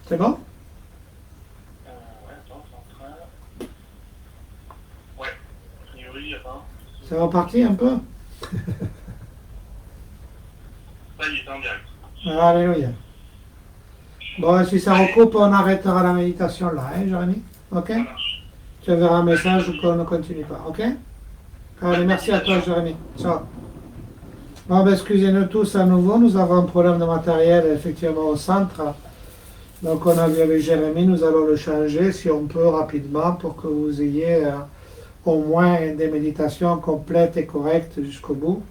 C'est bon? Ouais, attends, c'est en train. Ouais, a priori, attends. C'est reparti un peu? Ça y est, c'est en direct. Alléluia. Bon, si ça Allez, recoupe, on arrêtera la méditation là, hein, Jérémy? Ok? ça marche. Tu verras un Allez, message vas-y. qu'on ne continue pas, ok? Allez, Bonne merci à toi, méditation. Jérémy. Ciao. Bon, ben, excusez-nous tous à nouveau, nous avons un problème de matériel effectivement au centre. Donc, on a vu avec Jérémy, nous allons le changer si on peut rapidement pour que vous ayez au moins des méditations complètes et correctes jusqu'au bout.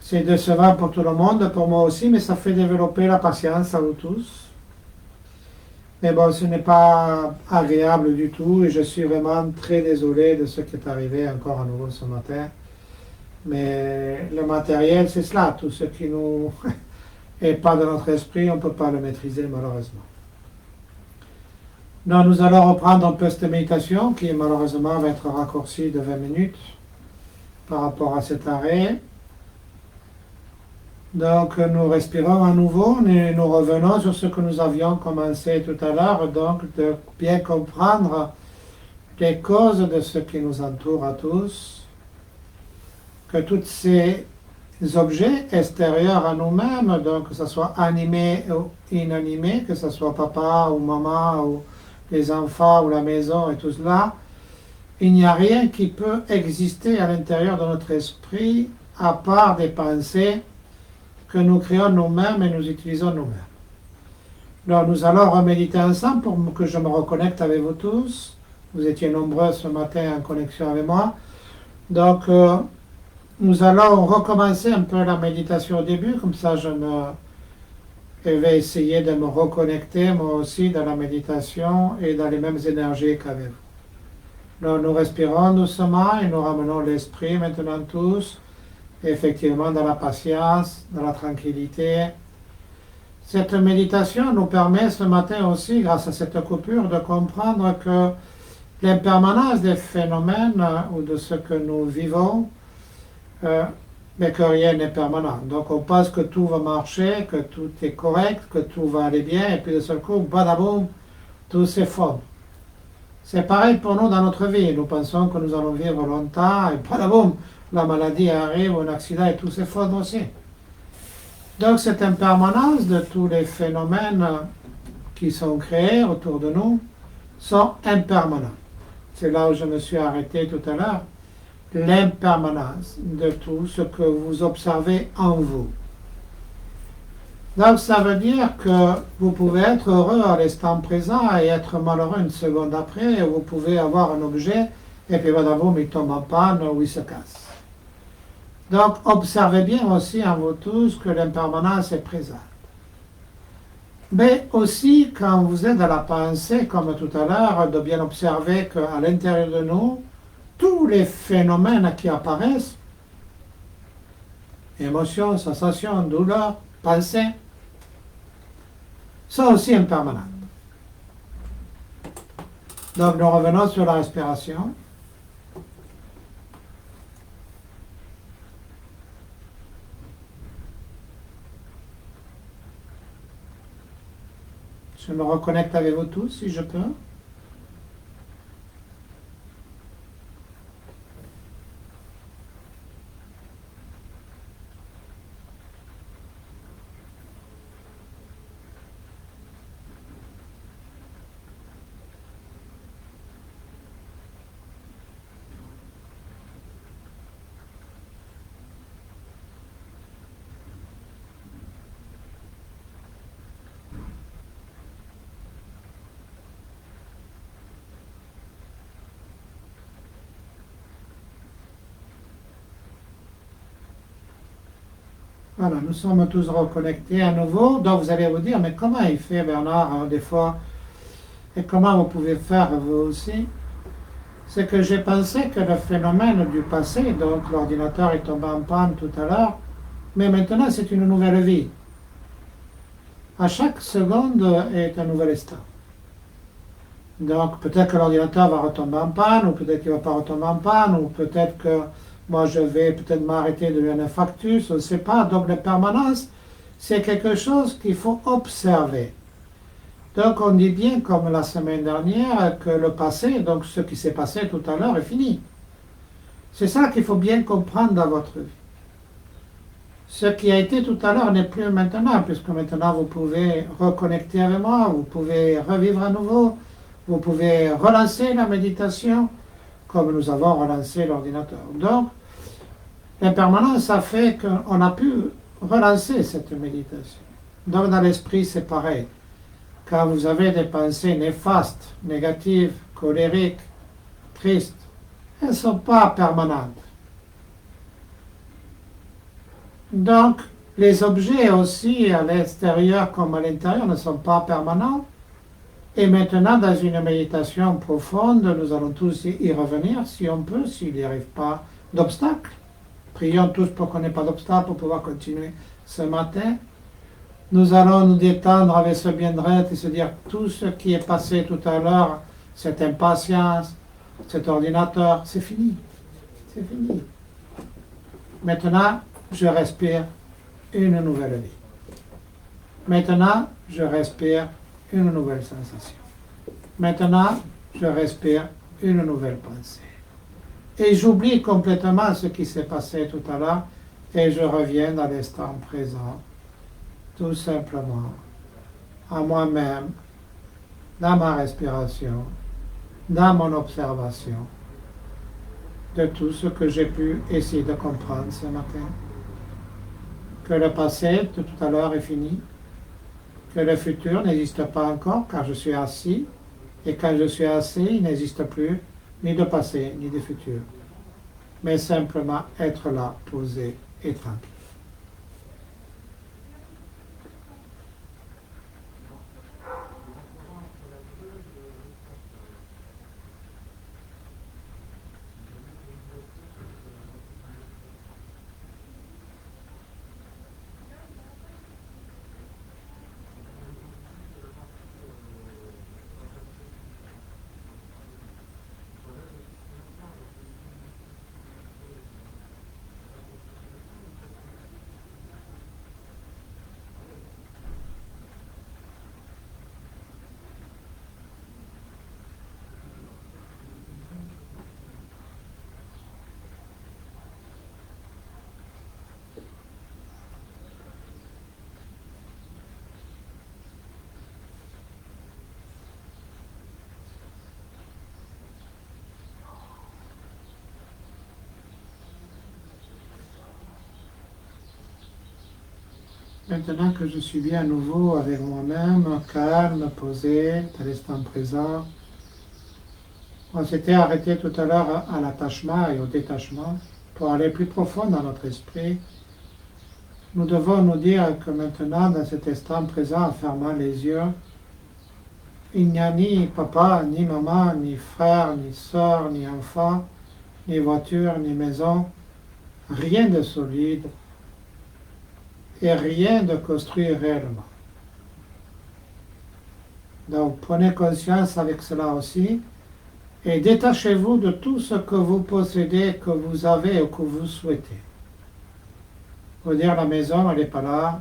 C'est décevant pour tout le monde, pour moi aussi, mais ça fait développer la patience à vous tous. Mais bon, ce n'est pas agréable du tout et je suis vraiment très désolé de ce qui est arrivé encore à nouveau ce matin. Mais le matériel, c'est cela. Tout ce qui nous est pas de notre esprit, on ne peut pas le maîtriser malheureusement. Donc nous allons reprendre un peu cette méditation qui malheureusement va être raccourcie de 20 minutes par rapport à cet arrêt. Donc nous respirons à nouveau et nous revenons sur ce que nous avions commencé tout à l'heure, donc de bien comprendre les causes de ce qui nous entoure à tous, que tous ces objets extérieurs à nous-mêmes, donc que ce soit animé ou inanimé, que ce soit papa ou maman ou les enfants ou la maison et tout cela, il n'y a rien qui peut exister à l'intérieur de notre esprit à part des pensées que nous créons nous-mêmes et nous utilisons nous-mêmes. Alors nous allons reméditer ensemble pour que je me reconnecte avec vous tous. Vous étiez nombreux ce matin en connexion avec moi. Donc nous allons recommencer un peu la méditation au début, comme ça je vais essayer de me reconnecter moi aussi dans la méditation et dans les mêmes énergies qu'avec vous. Alors nous respirons doucement et nous ramenons l'esprit maintenant tous effectivement dans la patience, dans la tranquillité. Cette méditation nous permet ce matin aussi, grâce à cette coupure, de comprendre que l'impermanence des phénomènes ou de ce que nous vivons, mais que rien n'est permanent. Donc on pense que tout va marcher, que tout est correct, que tout va aller bien, et puis de ce coup, badaboum, tout s'effondre. C'est pareil pour nous dans notre vie. Nous pensons que nous allons vivre longtemps, et badaboum, la maladie arrive, un accident et tout s'effondre aussi. Donc cette impermanence de tous les phénomènes qui sont créés autour de nous sont impermanents. C'est là où je me suis arrêté tout à l'heure. L'impermanence de tout ce que vous observez en vous. Donc ça veut dire que vous pouvez être heureux à l'instant présent et être malheureux une seconde après, et vous pouvez avoir un objet et puis badaboum, il tombe en panne ou il se casse. Donc, observez bien aussi en vous tous que l'impermanence est présente. Mais aussi, quand vous êtes dans la pensée, comme tout à l'heure, de bien observer qu'à l'intérieur de nous, tous les phénomènes qui apparaissent, émotions, sensations, douleurs, pensées, sont aussi impermanentes. Donc, nous revenons sur la respiration. Je me reconnecte avec vous tous, si je peux. Voilà, nous sommes tous reconnectés à nouveau. Donc vous allez vous dire, mais comment il fait Bernard des fois? Et comment vous pouvez faire vous aussi? C'est que j'ai pensé que le phénomène du passé, donc l'ordinateur est tombé en panne tout à l'heure, mais maintenant c'est une nouvelle vie. À chaque seconde est un nouvel instant. Donc peut-être que l'ordinateur va retomber en panne, ou peut-être qu'il ne va pas retomber en panne, ou peut-être que moi je vais peut-être m'arrêter de lui un infarctus, on ne sait pas. Donc la permanence, c'est quelque chose qu'il faut observer. Donc on dit bien, comme la semaine dernière, que le passé, donc ce qui s'est passé tout à l'heure, est fini. C'est ça qu'il faut bien comprendre dans votre vie. Ce qui a été tout à l'heure n'est plus maintenant, puisque maintenant vous pouvez reconnecter avec moi, vous pouvez revivre à nouveau, vous pouvez relancer la méditation, comme nous avons relancé l'ordinateur. Donc, l'impermanence a fait qu'on a pu relancer cette méditation. Donc, dans l'esprit, c'est pareil. Quand vous avez des pensées néfastes, négatives, colériques, tristes, elles ne sont pas permanentes. Donc, les objets aussi, à l'extérieur comme à l'intérieur, ne sont pas permanents. Et maintenant, dans une méditation profonde, nous allons tous y revenir, si on peut, s'il n'y arrive pas d'obstacle. Prions tous pour qu'on n'ait pas d'obstacle, pour pouvoir continuer ce matin. Nous allons nous détendre avec ce bien-être et se dire tout ce qui est passé tout à l'heure, cette impatience, cet ordinateur, c'est fini. C'est fini. Maintenant, je respire une nouvelle vie. Maintenant, je respire une nouvelle sensation. Maintenant, je respire une nouvelle pensée. Et j'oublie complètement ce qui s'est passé tout à l'heure et je reviens dans l'instant présent, tout simplement, à moi-même, dans ma respiration, dans mon observation de tout ce que j'ai pu essayer de comprendre ce matin. Que le passé de tout à l'heure est fini, que le futur n'existe pas encore car je suis assis, et quand je suis assis, il n'existe plus ni de passé ni de futur, mais simplement être là, posé et tranquille. Maintenant que je suis bien à nouveau avec moi-même, calme, posé, à l'instant présent, on s'était arrêté tout à l'heure à l'attachement et au détachement. Pour aller plus profond dans notre esprit, nous devons nous dire que maintenant, dans cet instant présent, en fermant les yeux, il n'y a ni papa, ni maman, ni frère, ni soeur, ni enfant, ni voiture, ni maison, rien de solide et rien de construit réellement. Donc prenez conscience avec cela aussi et détachez-vous de tout ce que vous possédez, que vous avez ou que vous souhaitez. Vous dire la maison, elle n'est pas là,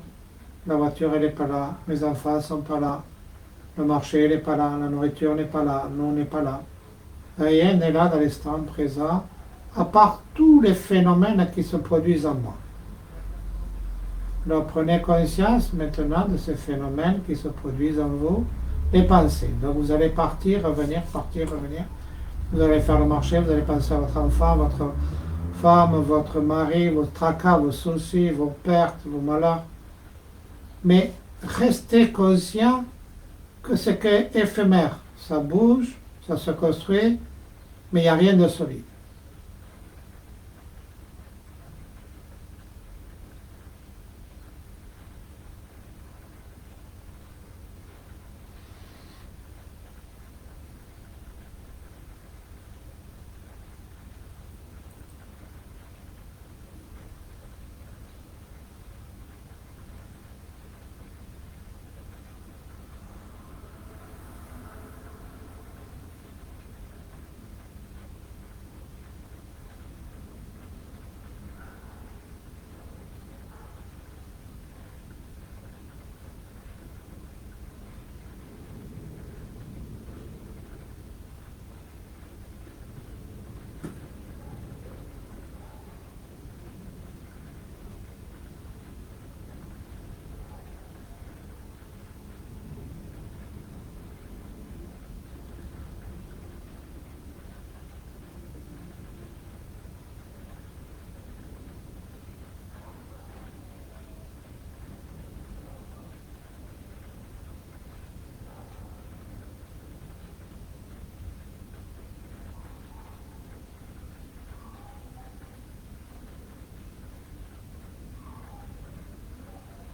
la voiture, elle n'est pas là, mes enfants ne sont pas là, le marché, il n'est pas là, la nourriture n'est pas là, nous, on n'est pas là. Rien n'est là dans l'instant présent, à part tous les phénomènes qui se produisent en moi. Donc prenez conscience maintenant de ces phénomènes qui se produisent en vous, les pensées. Donc vous allez partir, revenir, vous allez faire le marché, vous allez penser à votre enfant, votre femme, votre mari, vos tracas, vos soucis, vos pertes, vos malheurs. Mais restez conscient que c'est éphémère. Ça bouge, ça se construit, mais il n'y a rien de solide.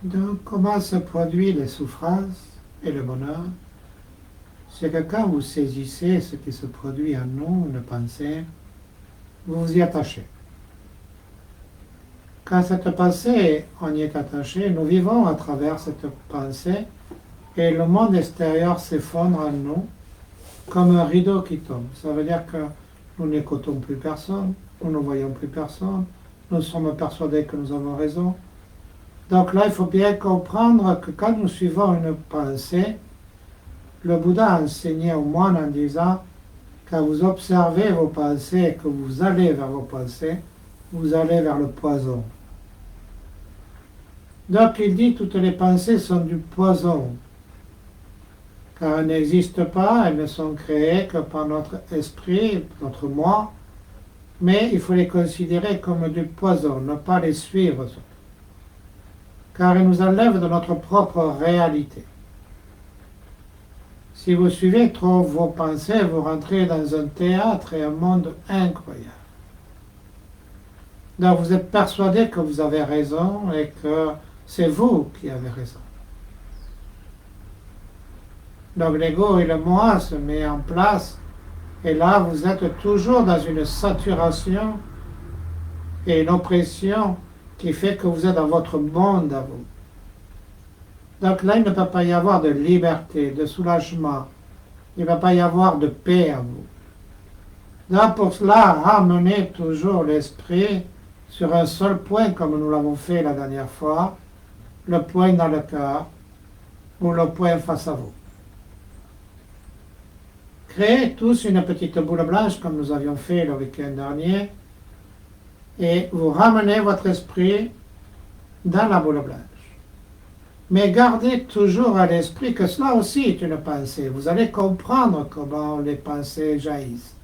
Donc, comment se produisent les souffrances et le bonheur? C'est que quand vous saisissez ce qui se produit en nous, une pensée, vous vous y attachez. Quand cette pensée, on y est attaché, nous vivons à travers cette pensée et le monde extérieur s'effondre en nous comme un rideau qui tombe. Ça veut dire que nous n'écoutons plus personne, nous ne voyons plus personne, nous sommes persuadés que nous avons raison. Donc là, il faut bien comprendre que quand nous suivons une pensée, le Bouddha a enseigné aux moines en disant, quand vous observez vos pensées et que vous allez vers vos pensées, vous allez vers le poison. Donc il dit toutes les pensées sont du poison, car elles n'existent pas, elles ne sont créées que par notre esprit, notre moi, mais il faut les considérer comme du poison, ne pas les suivre, car elles nous enlèvent de notre propre réalité. Si vous suivez trop vos pensées, vous rentrez dans un théâtre et un monde incroyable. Donc vous êtes persuadé que vous avez raison et que c'est vous qui avez raison. Donc l'ego et le moi se met en place et là vous êtes toujours dans une saturation et une oppression qui fait que vous êtes dans votre monde à vous. Donc là il ne peut pas y avoir de liberté, de soulagement, il ne va pas y avoir de paix en vous. Donc pour cela, ramenez toujours l'esprit sur un seul point comme nous l'avons fait la dernière fois, le point dans le cœur ou le point face à vous. Créez tous une petite boule blanche comme nous avions fait le week-end dernier et vous ramenez votre esprit dans la boule blanche. Mais gardez toujours à l'esprit que cela aussi est une pensée. Vous allez comprendre comment les pensées jaillissent.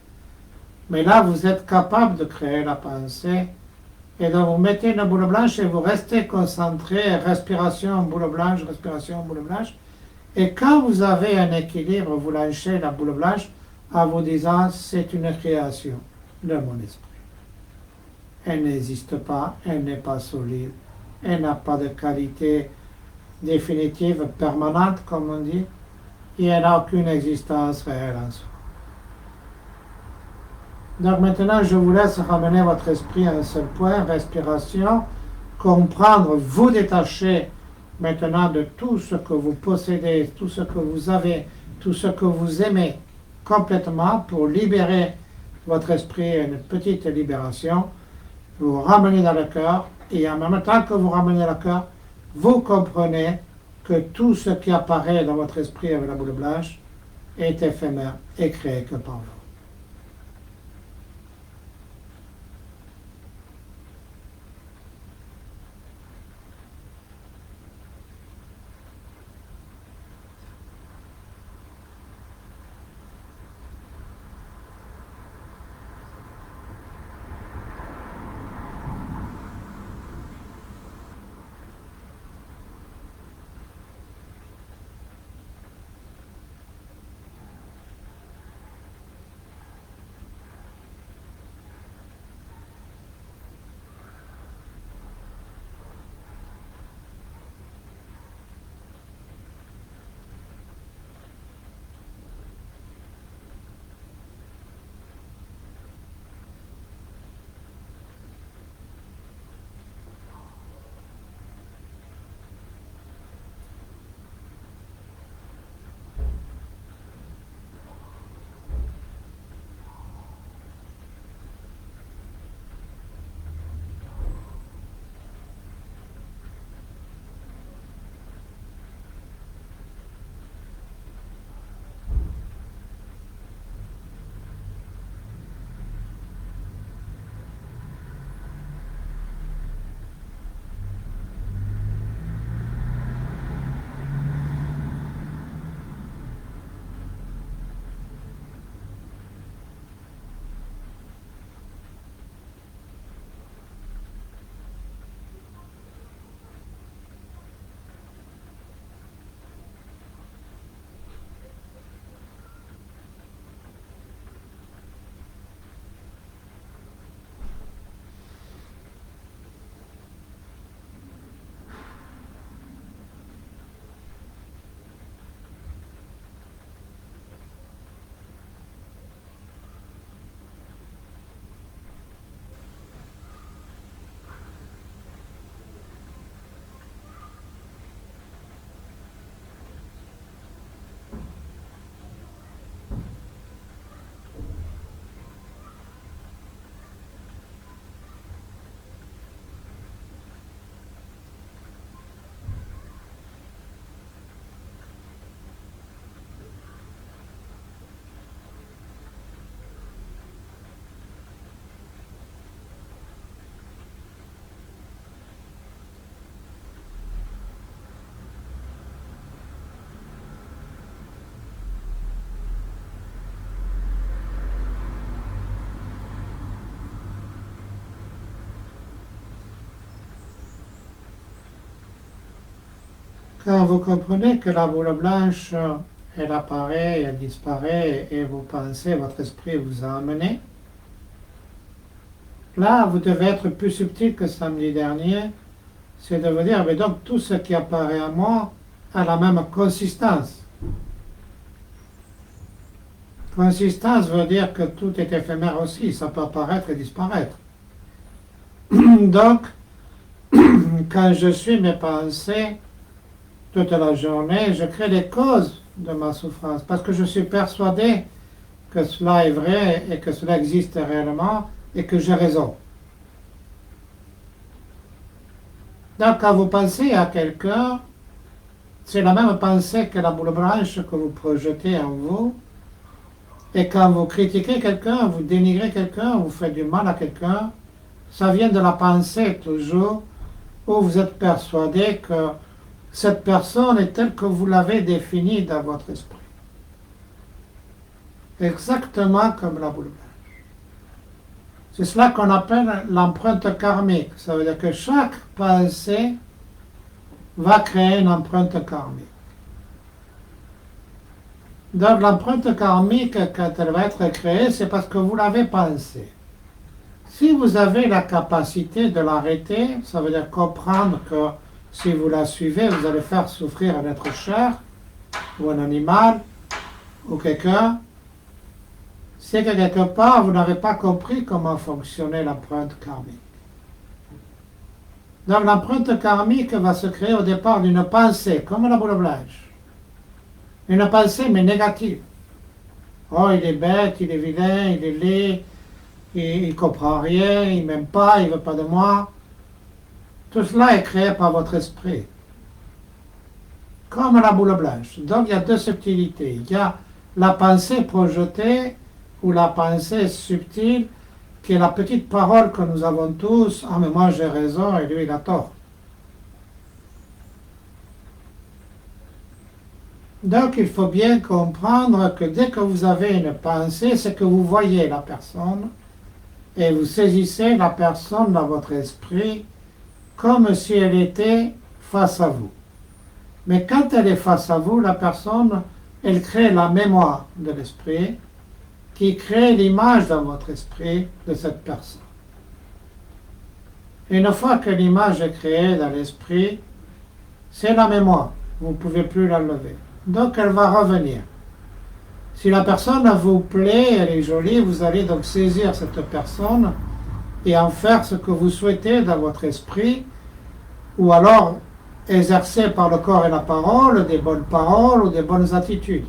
Mais là, vous êtes capable de créer la pensée et donc vous mettez une boule blanche et vous restez concentré, respiration, boule blanche, et quand vous avez un équilibre, vous lâchez la boule blanche en vous disant c'est une création de mon esprit. Elle n'existe pas, elle n'est pas solide, elle n'a pas de qualité définitive, permanente, comme on dit, et elle n'a aucune existence réelle en soi. Donc maintenant, je vous laisse ramener votre esprit à un seul point, respiration, comprendre, vous détacher maintenant de tout ce que vous possédez, tout ce que vous avez, tout ce que vous aimez complètement pour libérer votre esprit à une petite libération. Vous ramenez dans le cœur et en même temps que vous ramenez le cœur, vous comprenez que tout ce qui apparaît dans votre esprit avec la boule blanche est éphémère et créé que par vous. Quand vous comprenez que la boule blanche, elle apparaît, elle disparaît, et vous pensez, votre esprit vous a amené, là, vous devez être plus subtil que samedi dernier, c'est de vous dire, mais donc tout ce qui apparaît à moi a la même consistance. Consistance veut dire que tout est éphémère aussi, ça peut apparaître et disparaître. Donc, quand je suis mes pensées toute la journée, je crée les causes de ma souffrance parce que je suis persuadé que cela est vrai et que cela existe réellement et que j'ai raison. Donc, quand vous pensez à quelqu'un, c'est la même pensée que la boule blanche que vous projetez en vous. Et quand vous critiquez quelqu'un, vous dénigrez quelqu'un, vous faites du mal à quelqu'un, ça vient de la pensée toujours où vous êtes persuadé que cette personne est telle que vous l'avez définie dans votre esprit. Exactement comme la boule blanche. C'est cela qu'on appelle l'empreinte karmique. Ça veut dire que chaque pensée va créer une empreinte karmique. Donc l'empreinte karmique, quand elle va être créée, c'est parce que vous l'avez pensée. Si vous avez la capacité de l'arrêter, ça veut dire comprendre que si vous la suivez, vous allez faire souffrir un être cher, ou un animal, ou quelqu'un, c'est que quelque part, vous n'avez pas compris comment fonctionnait l'empreinte karmique. Donc l'empreinte karmique va se créer au départ d'une pensée, comme la boule blanche. Une pensée, mais négative. Oh, il est bête, il est vilain, il est laid, il ne comprend rien, il ne m'aime pas, il ne veut pas de moi. Tout cela est créé par votre esprit. Comme la boule blanche. Donc il y a deux subtilités. Il y a la pensée projetée ou la pensée subtile qui est la petite parole que nous avons tous. Ah mais moi j'ai raison et lui il a tort. Donc il faut bien comprendre que dès que vous avez une pensée, c'est que vous voyez la personne et vous saisissez la personne dans votre esprit comme si elle était face à vous. Mais quand elle est face à vous, la personne, elle crée la mémoire de l'esprit qui crée l'image dans votre esprit de cette personne. Et une fois que l'image est créée dans l'esprit, c'est la mémoire. Vous ne pouvez plus l'enlever. Donc elle va revenir. Si la personne vous plaît, elle est jolie, vous allez donc saisir cette personne et en faire ce que vous souhaitez dans votre esprit, ou alors exercer par le corps et la parole des bonnes paroles ou des bonnes attitudes.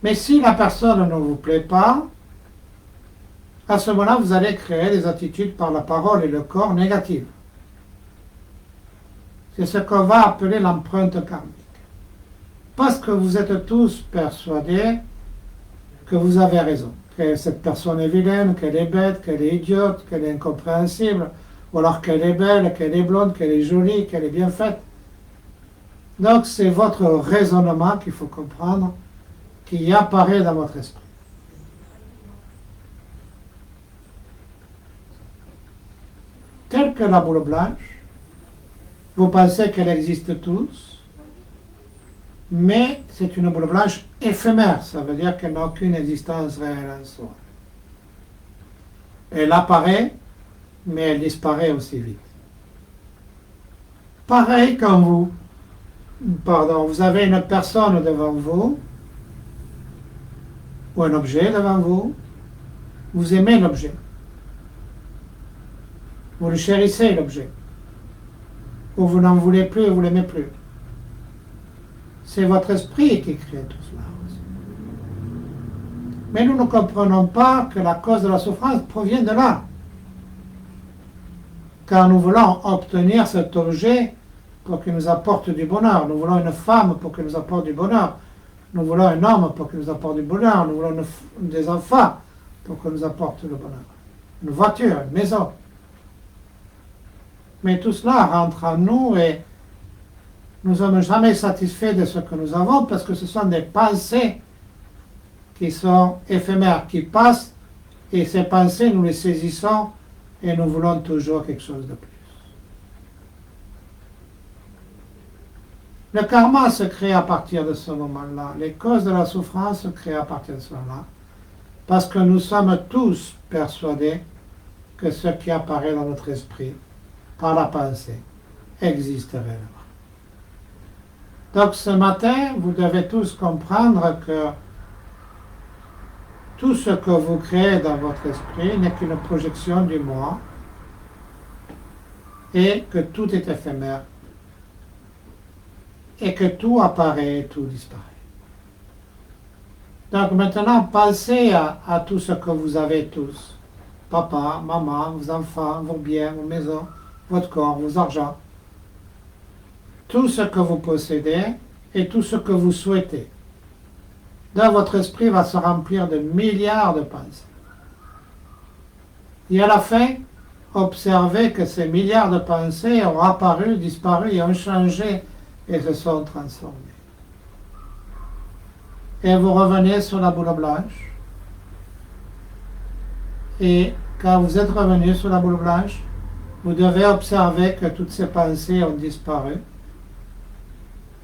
Mais si la personne ne vous plaît pas, à ce moment-là, vous allez créer des attitudes par la parole et le corps négatives. C'est ce qu'on va appeler l'empreinte karmique. Parce que vous êtes tous persuadés que vous avez raison, que cette personne est vilaine, qu'elle est bête, qu'elle est idiote, qu'elle est incompréhensible, ou alors qu'elle est belle, qu'elle est blonde, qu'elle est jolie, qu'elle est bien faite. Donc c'est votre raisonnement qu'il faut comprendre, qui apparaît dans votre esprit. Telle que la boule blanche, vous pensez qu'elle existe tous, mais c'est une boule blanche éphémère, ça veut dire qu'elle n'a aucune existence réelle en soi. Elle apparaît, mais elle disparaît aussi vite. Pareil quand vous avez une personne devant vous, ou un objet devant vous, vous aimez l'objet. Vous le chérissez, l'objet. Ou vous n'en voulez plus, vous ne l'aimez plus. C'est votre esprit qui crée tout cela aussi. Mais nous ne comprenons pas que la cause de la souffrance provient de là. Car nous voulons obtenir cet objet pour qu'il nous apporte du bonheur. Nous voulons une femme pour qu'il nous apporte du bonheur. Nous voulons un homme pour qu'il nous apporte du bonheur. Nous voulons des enfants pour qu'il nous apporte le bonheur. Une voiture, une maison. Mais tout cela rentre en nous et nous ne sommes jamais satisfaits de ce que nous avons parce que ce sont des pensées qui sont éphémères, qui passent, et ces pensées, nous les saisissons et nous voulons toujours quelque chose de plus. Le karma se crée à partir de ce moment-là. Les causes de la souffrance se créent à partir de ce moment-là. Parce que nous sommes tous persuadés que ce qui apparaît dans notre esprit, par la pensée, existe réellement. Donc ce matin, vous devez tous comprendre que tout ce que vous créez dans votre esprit n'est qu'une projection du moi et que tout est éphémère et que tout apparaît et tout disparaît. Donc maintenant, pensez à tout ce que vous avez tous. Papa, maman, vos enfants, vos biens, vos maisons, votre corps, vos argents. Tout ce que vous possédez et tout ce que vous souhaitez. Donc votre esprit va se remplir de milliards de pensées. Et à la fin, observez que ces milliards de pensées ont apparu, disparu et ont changé et se sont transformées. Et vous revenez sur la boule blanche. Et quand vous êtes revenu sur la boule blanche, vous devez observer que toutes ces pensées ont disparu,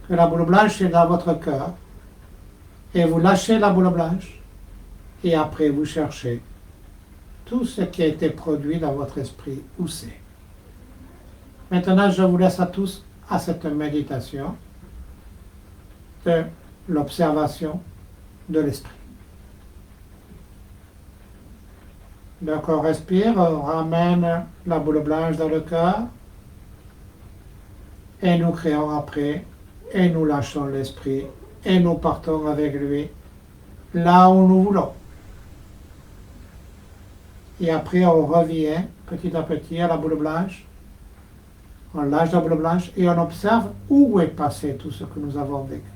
que la boule blanche est dans votre cœur, et vous lâchez la boule blanche, et après vous cherchez tout ce qui a été produit dans votre esprit, où c'est. Maintenant, je vous laisse à tous à cette méditation de l'observation de l'esprit. Donc on respire, on ramène la boule blanche dans le cœur, et nous créons après, et nous lâchons l'esprit, et nous partons avec lui là où nous voulons. Et après on revient petit à petit à la boule blanche, on lâche la boule blanche et on observe où est passé tout ce que nous avons vécu.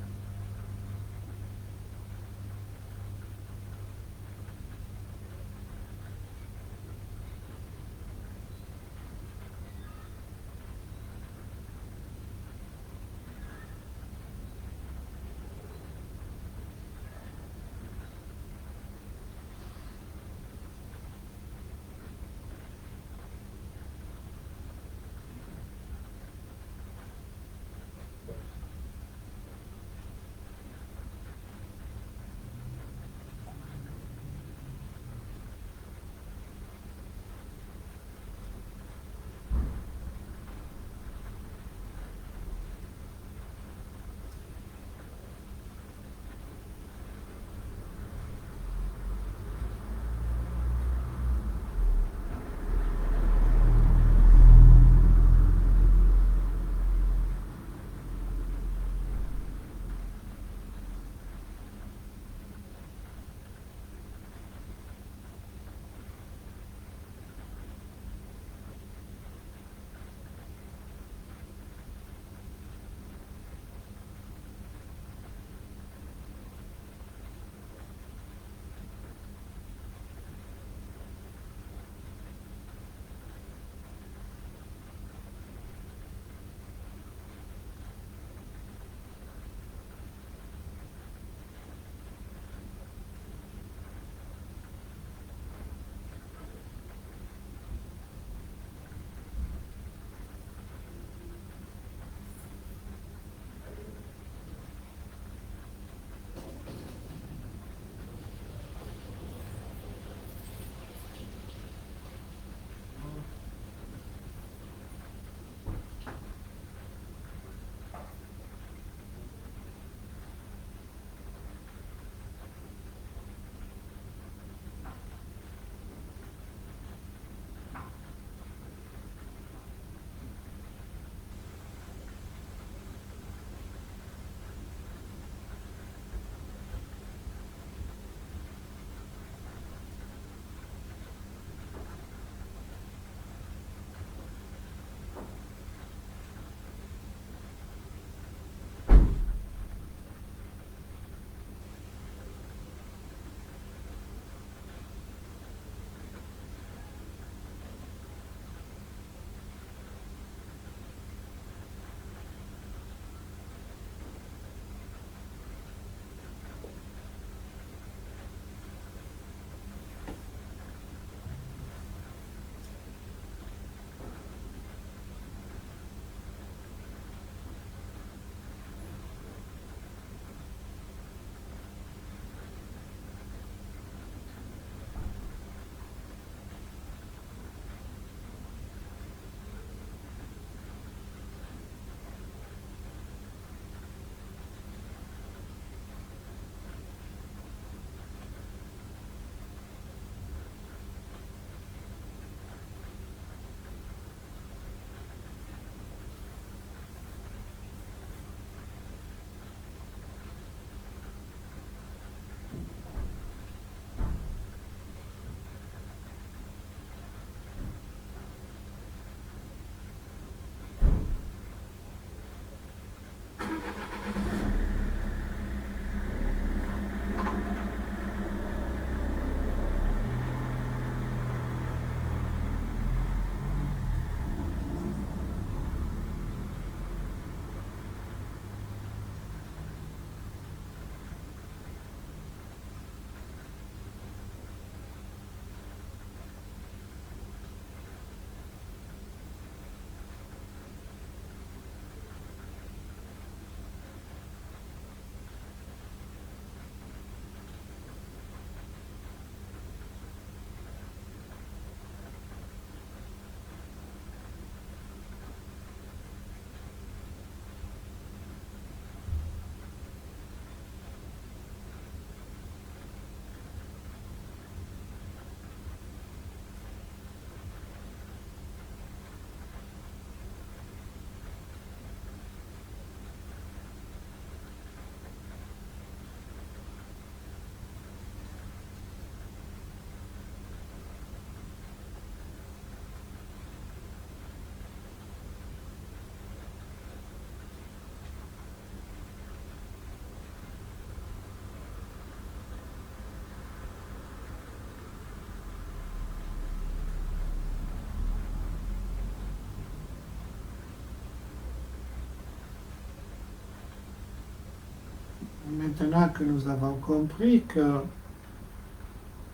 Maintenant que nous avons compris que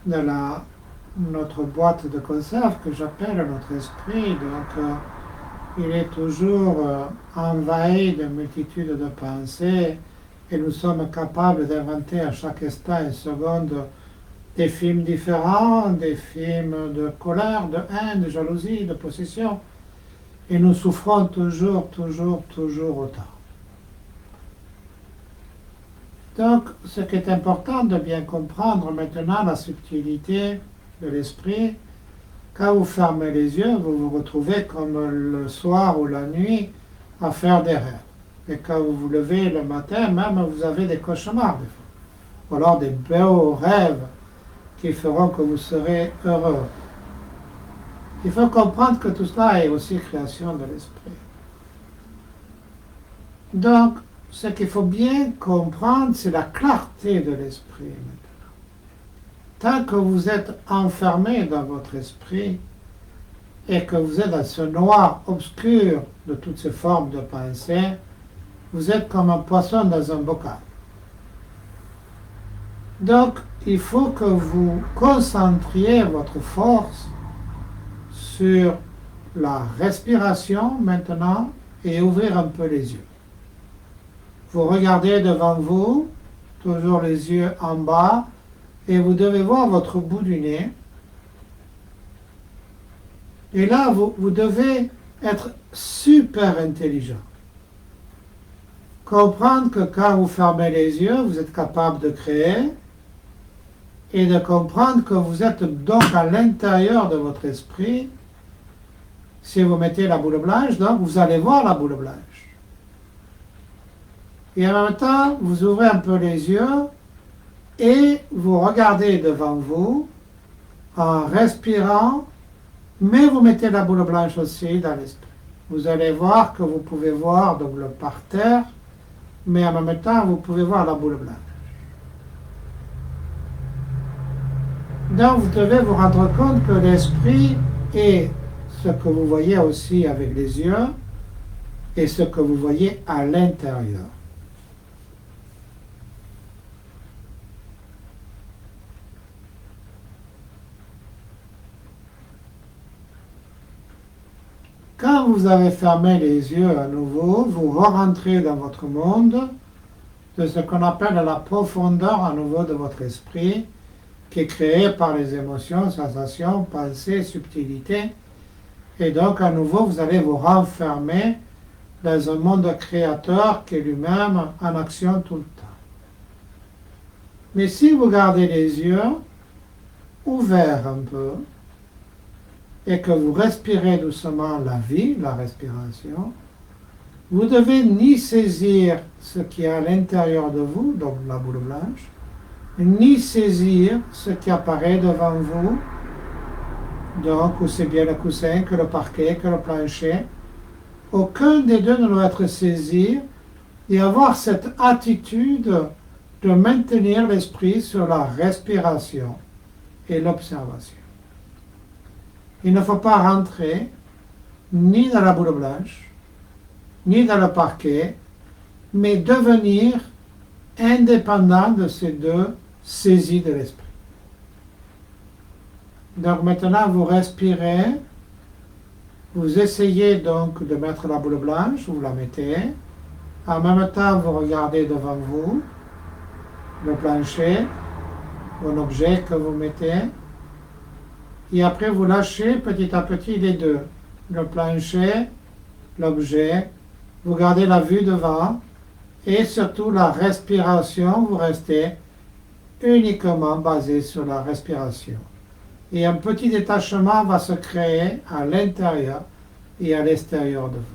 notre boîte de conserve que j'appelle notre esprit, donc il est toujours envahi de multitudes de pensées et nous sommes capables d'inventer à chaque instant et seconde des films différents, des films de colère, de haine, de jalousie, de possession, et nous souffrons toujours autant. Donc, ce qui est important de bien comprendre maintenant, la subtilité de l'esprit, quand vous fermez les yeux, vous vous retrouvez comme le soir ou la nuit à faire des rêves. Et quand vous vous levez le matin, même vous avez des cauchemars des fois. Ou alors des beaux rêves qui feront que vous serez heureux. Il faut comprendre que tout cela est aussi création de l'esprit. Donc, ce qu'il faut bien comprendre, c'est la clarté de l'esprit maintenant. Tant que vous êtes enfermé dans votre esprit et que vous êtes dans ce noir obscur de toutes ces formes de pensée, vous êtes comme un poisson dans un bocal. Donc, il faut que vous concentriez votre force sur la respiration maintenant et ouvrir un peu les yeux. Vous regardez devant vous, toujours les yeux en bas, et vous devez voir votre bout du nez. Et là, vous devez être super intelligent. Comprendre que quand vous fermez les yeux, vous êtes capable de créer, et de comprendre que vous êtes donc à l'intérieur de votre esprit. Si vous mettez la boule blanche, donc vous allez voir la boule blanche. Et en même temps, vous ouvrez un peu les yeux et vous regardez devant vous en respirant, mais vous mettez la boule blanche aussi dans l'esprit. Vous allez voir que vous pouvez voir donc le parterre, mais en même temps, vous pouvez voir la boule blanche. Donc, vous devez vous rendre compte que l'esprit est ce que vous voyez aussi avec les yeux et ce que vous voyez à l'intérieur. Quand vous avez fermé les yeux à nouveau, vous rentrez dans votre monde de ce qu'on appelle la profondeur à nouveau de votre esprit, qui est créé par les émotions, sensations, pensées, subtilités. Et donc, à nouveau, vous allez vous renfermer dans un monde créateur qui est lui-même en action tout le temps. Mais si vous gardez les yeux ouverts un peu, et que vous respirez doucement la vie, la respiration, vous devez ni saisir ce qui est à l'intérieur de vous, donc la boule blanche, ni saisir ce qui apparaît devant vous, donc aussi bien le coussin que le parquet, que le plancher. Aucun des deux ne doit être saisi et avoir cette attitude de maintenir l'esprit sur la respiration et l'observation. Il ne faut pas rentrer ni dans la boule blanche, ni dans le parquet, mais devenir indépendant de ces deux saisies de l'esprit. Donc maintenant, vous respirez, vous essayez donc de mettre la boule blanche, vous la mettez. En même temps, vous regardez devant vous le plancher, un objet que vous mettez. Et après, vous lâchez petit à petit les deux. Le plancher, l'objet. Vous gardez la vue devant. Et surtout la respiration, vous restez uniquement basé sur la respiration. Et un petit détachement va se créer à l'intérieur et à l'extérieur de vous.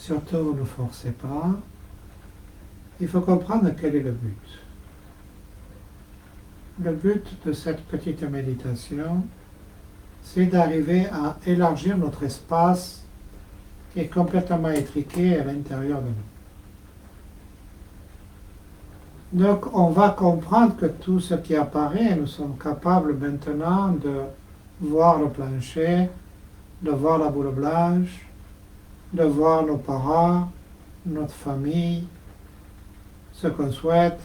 Surtout, ne forcez pas. Il faut comprendre quel est le but. Le but de cette petite méditation, c'est d'arriver à élargir notre espace qui est complètement étriqué à l'intérieur de nous. Donc, on va comprendre que tout ce qui apparaît, nous sommes capables maintenant de voir le plancher, de voir la boule blanche, de voir nos parents, notre famille, ce qu'on souhaite.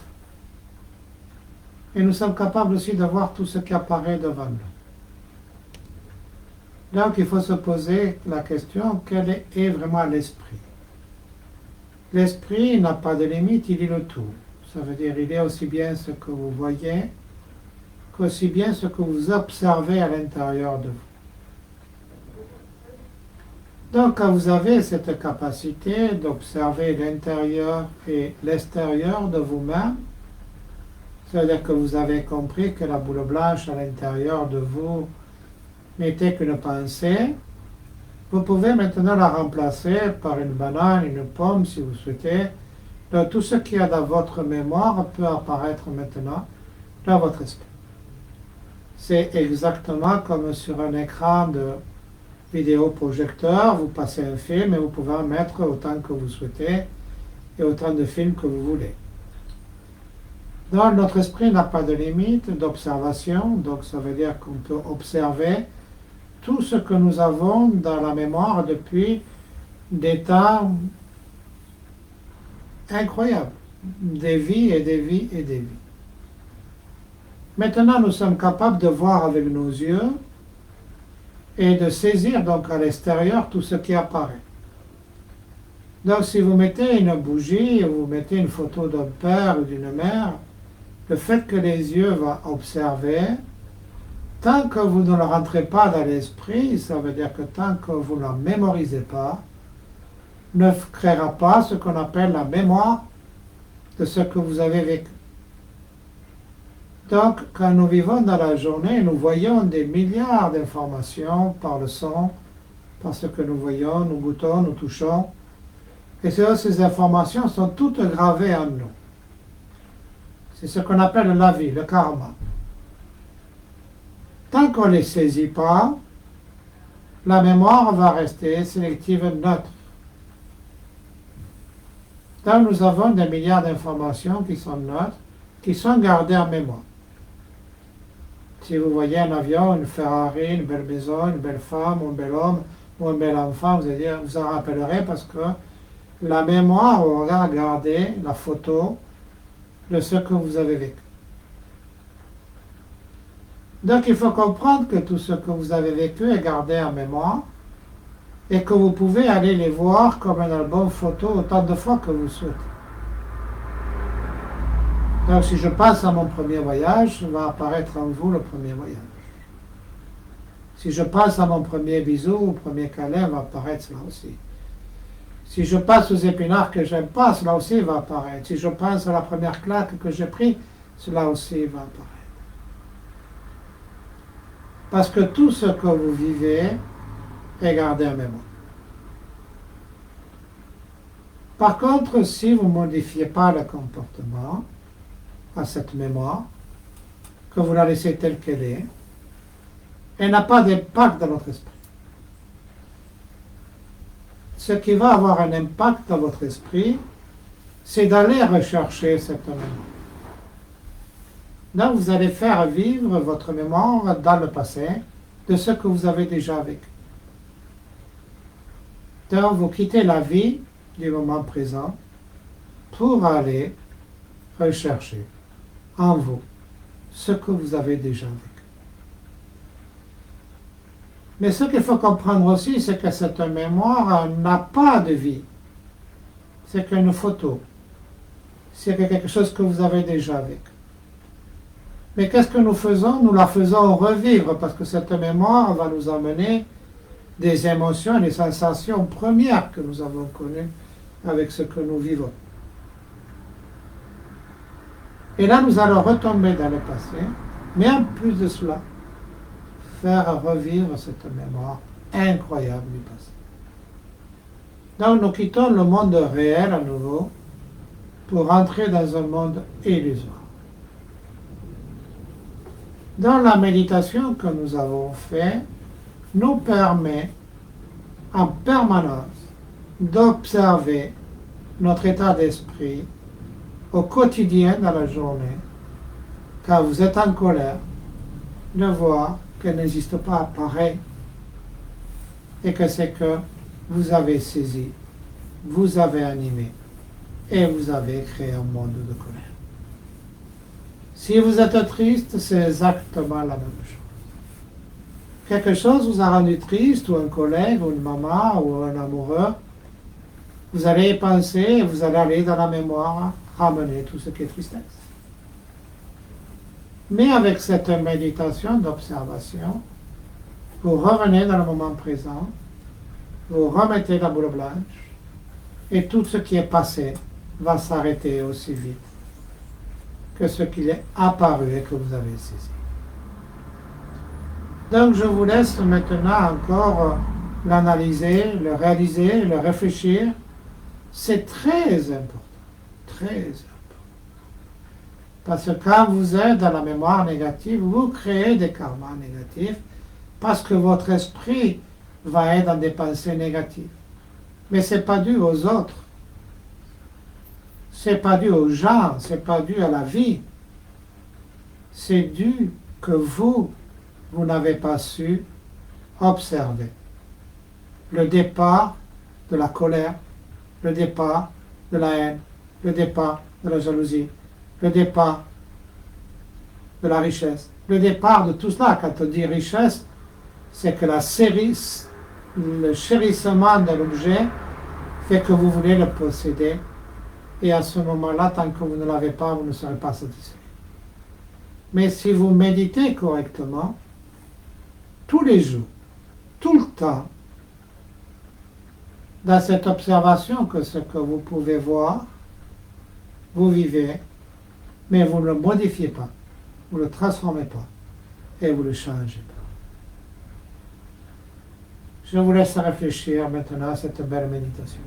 Et nous sommes capables aussi de voir tout ce qui apparaît devant nous. Donc il faut se poser la question, quel est vraiment l'esprit? L'esprit n'a pas de limite, il est le tout. Ça veut dire il est aussi bien ce que vous voyez qu'aussi bien ce que vous observez à l'intérieur de vous. Donc quand vous avez cette capacité d'observer l'intérieur et l'extérieur de vous-même, ça veut dire que vous avez compris que la boule blanche à l'intérieur de vous n'était qu'une pensée, vous pouvez maintenant la remplacer par une banane, une pomme si vous souhaitez. Donc, tout ce qu'il y a dans votre mémoire peut apparaître maintenant dans votre esprit. C'est exactement comme sur un écran de vidéoprojecteur, vous passez un film et vous pouvez en mettre autant que vous souhaitez et autant de films que vous voulez. Donc notre esprit n'a pas de limite d'observation, donc ça veut dire qu'on peut observer tout ce que nous avons dans la mémoire depuis des temps incroyables, des vies et des vies et des vies. Maintenant nous sommes capables de voir avec nos yeux et de saisir donc à l'extérieur tout ce qui apparaît. Donc si vous mettez une bougie, vous mettez une photo d'un père ou d'une mère, le fait que les yeux vont observer, tant que vous ne le rentrez pas dans l'esprit, ça veut dire que tant que vous ne la mémorisez pas, ne créera pas ce qu'on appelle la mémoire de ce que vous avez vécu. Donc, quand nous vivons dans la journée, nous voyons des milliards d'informations par le son, par ce que nous voyons, nous goûtons, nous touchons. Et ces informations sont toutes gravées en nous. C'est ce qu'on appelle la vie, le karma. Tant qu'on ne les saisit pas, la mémoire va rester sélective neutre. Donc nous avons des milliards d'informations qui sont neutres, qui sont gardées en mémoire. Si vous voyez un avion, une Ferrari, une belle maison, une belle femme, un bel homme ou un bel enfant, vous allez dire, vous en rappellerez parce que la mémoire aura gardé la photo de ce que vous avez vécu. Donc il faut comprendre que tout ce que vous avez vécu est gardé en mémoire et que vous pouvez aller les voir comme un album photo autant de fois que vous souhaitez. Donc si je passe à mon premier voyage, va apparaître en vous le premier voyage. Si je passe à mon premier bisou, au premier câlin, va apparaître cela aussi. Si je passe aux épinards que j'aime pas, cela aussi va apparaître. Si je pense à la première claque que j'ai prise, cela aussi va apparaître. Parce que tout ce que vous vivez est gardé en mémoire. Par contre, si vous ne modifiez pas le comportement à cette mémoire, que vous la laissez telle qu'elle est, elle n'a pas d'impact dans votre esprit. Ce qui va avoir un impact dans votre esprit, c'est d'aller rechercher cette mémoire. Donc vous allez faire vivre votre mémoire dans le passé de ce que vous avez déjà vécu. Donc vous quittez la vie du moment présent pour aller rechercher en vous ce que vous avez déjà vécu. Mais ce qu'il faut comprendre aussi, c'est que cette mémoire n'a pas de vie. C'est qu'une photo. C'est quelque chose que vous avez déjà vécu. Mais qu'est-ce que nous faisons? Nous la faisons revivre parce que cette mémoire va nous amener des émotions et des sensations premières que nous avons connues avec ce que nous vivons. Et là, nous allons retomber dans le passé, mais en plus de cela, faire revivre cette mémoire incroyable du passé. Donc nous quittons le monde réel à nouveau pour entrer dans un monde illusoire. Dans la méditation que nous avons faite, nous permet en permanence d'observer notre état d'esprit au quotidien dans la journée. Quand vous êtes en colère, de voir qu'il n'existe pas pareil et que c'est que vous avez saisi, vous avez animé et vous avez créé un monde de colère. Si vous êtes triste, c'est exactement la même chose. Quelque chose vous a rendu triste, ou un collègue, ou une maman, ou un amoureux, vous allez y penser et vous allez aller dans la mémoire ramener tout ce qui est tristesse. Mais avec cette méditation d'observation, vous revenez dans le moment présent, vous remettez la boule blanche, et tout ce qui est passé va s'arrêter aussi vite que ce qui est apparu et que vous avez saisi. Donc je vous laisse maintenant encore l'analyser, le réaliser, le réfléchir. C'est très important, très important. Parce que quand vous êtes dans la mémoire négative, vous créez des karmas négatifs parce que votre esprit va être dans des pensées négatives. Mais ce n'est pas dû aux autres. Ce n'est pas dû aux gens, ce n'est pas dû à la vie. C'est dû que vous n'avez pas su observer le départ de la colère, le départ de la haine, le départ de la jalousie, le départ de la richesse, le départ de tout cela. Quand on dit richesse, c'est que le chérissement de l'objet fait que vous voulez le posséder, et à ce moment-là, tant que vous ne l'avez pas, vous ne serez pas satisfait. Mais si vous méditez correctement, tous les jours, tout le temps, dans cette observation que ce que vous pouvez voir, vous vivez, mais vous ne le modifiez pas, vous ne le transformez pas, et vous ne le changez pas. Je vous laisse réfléchir maintenant à cette belle méditation.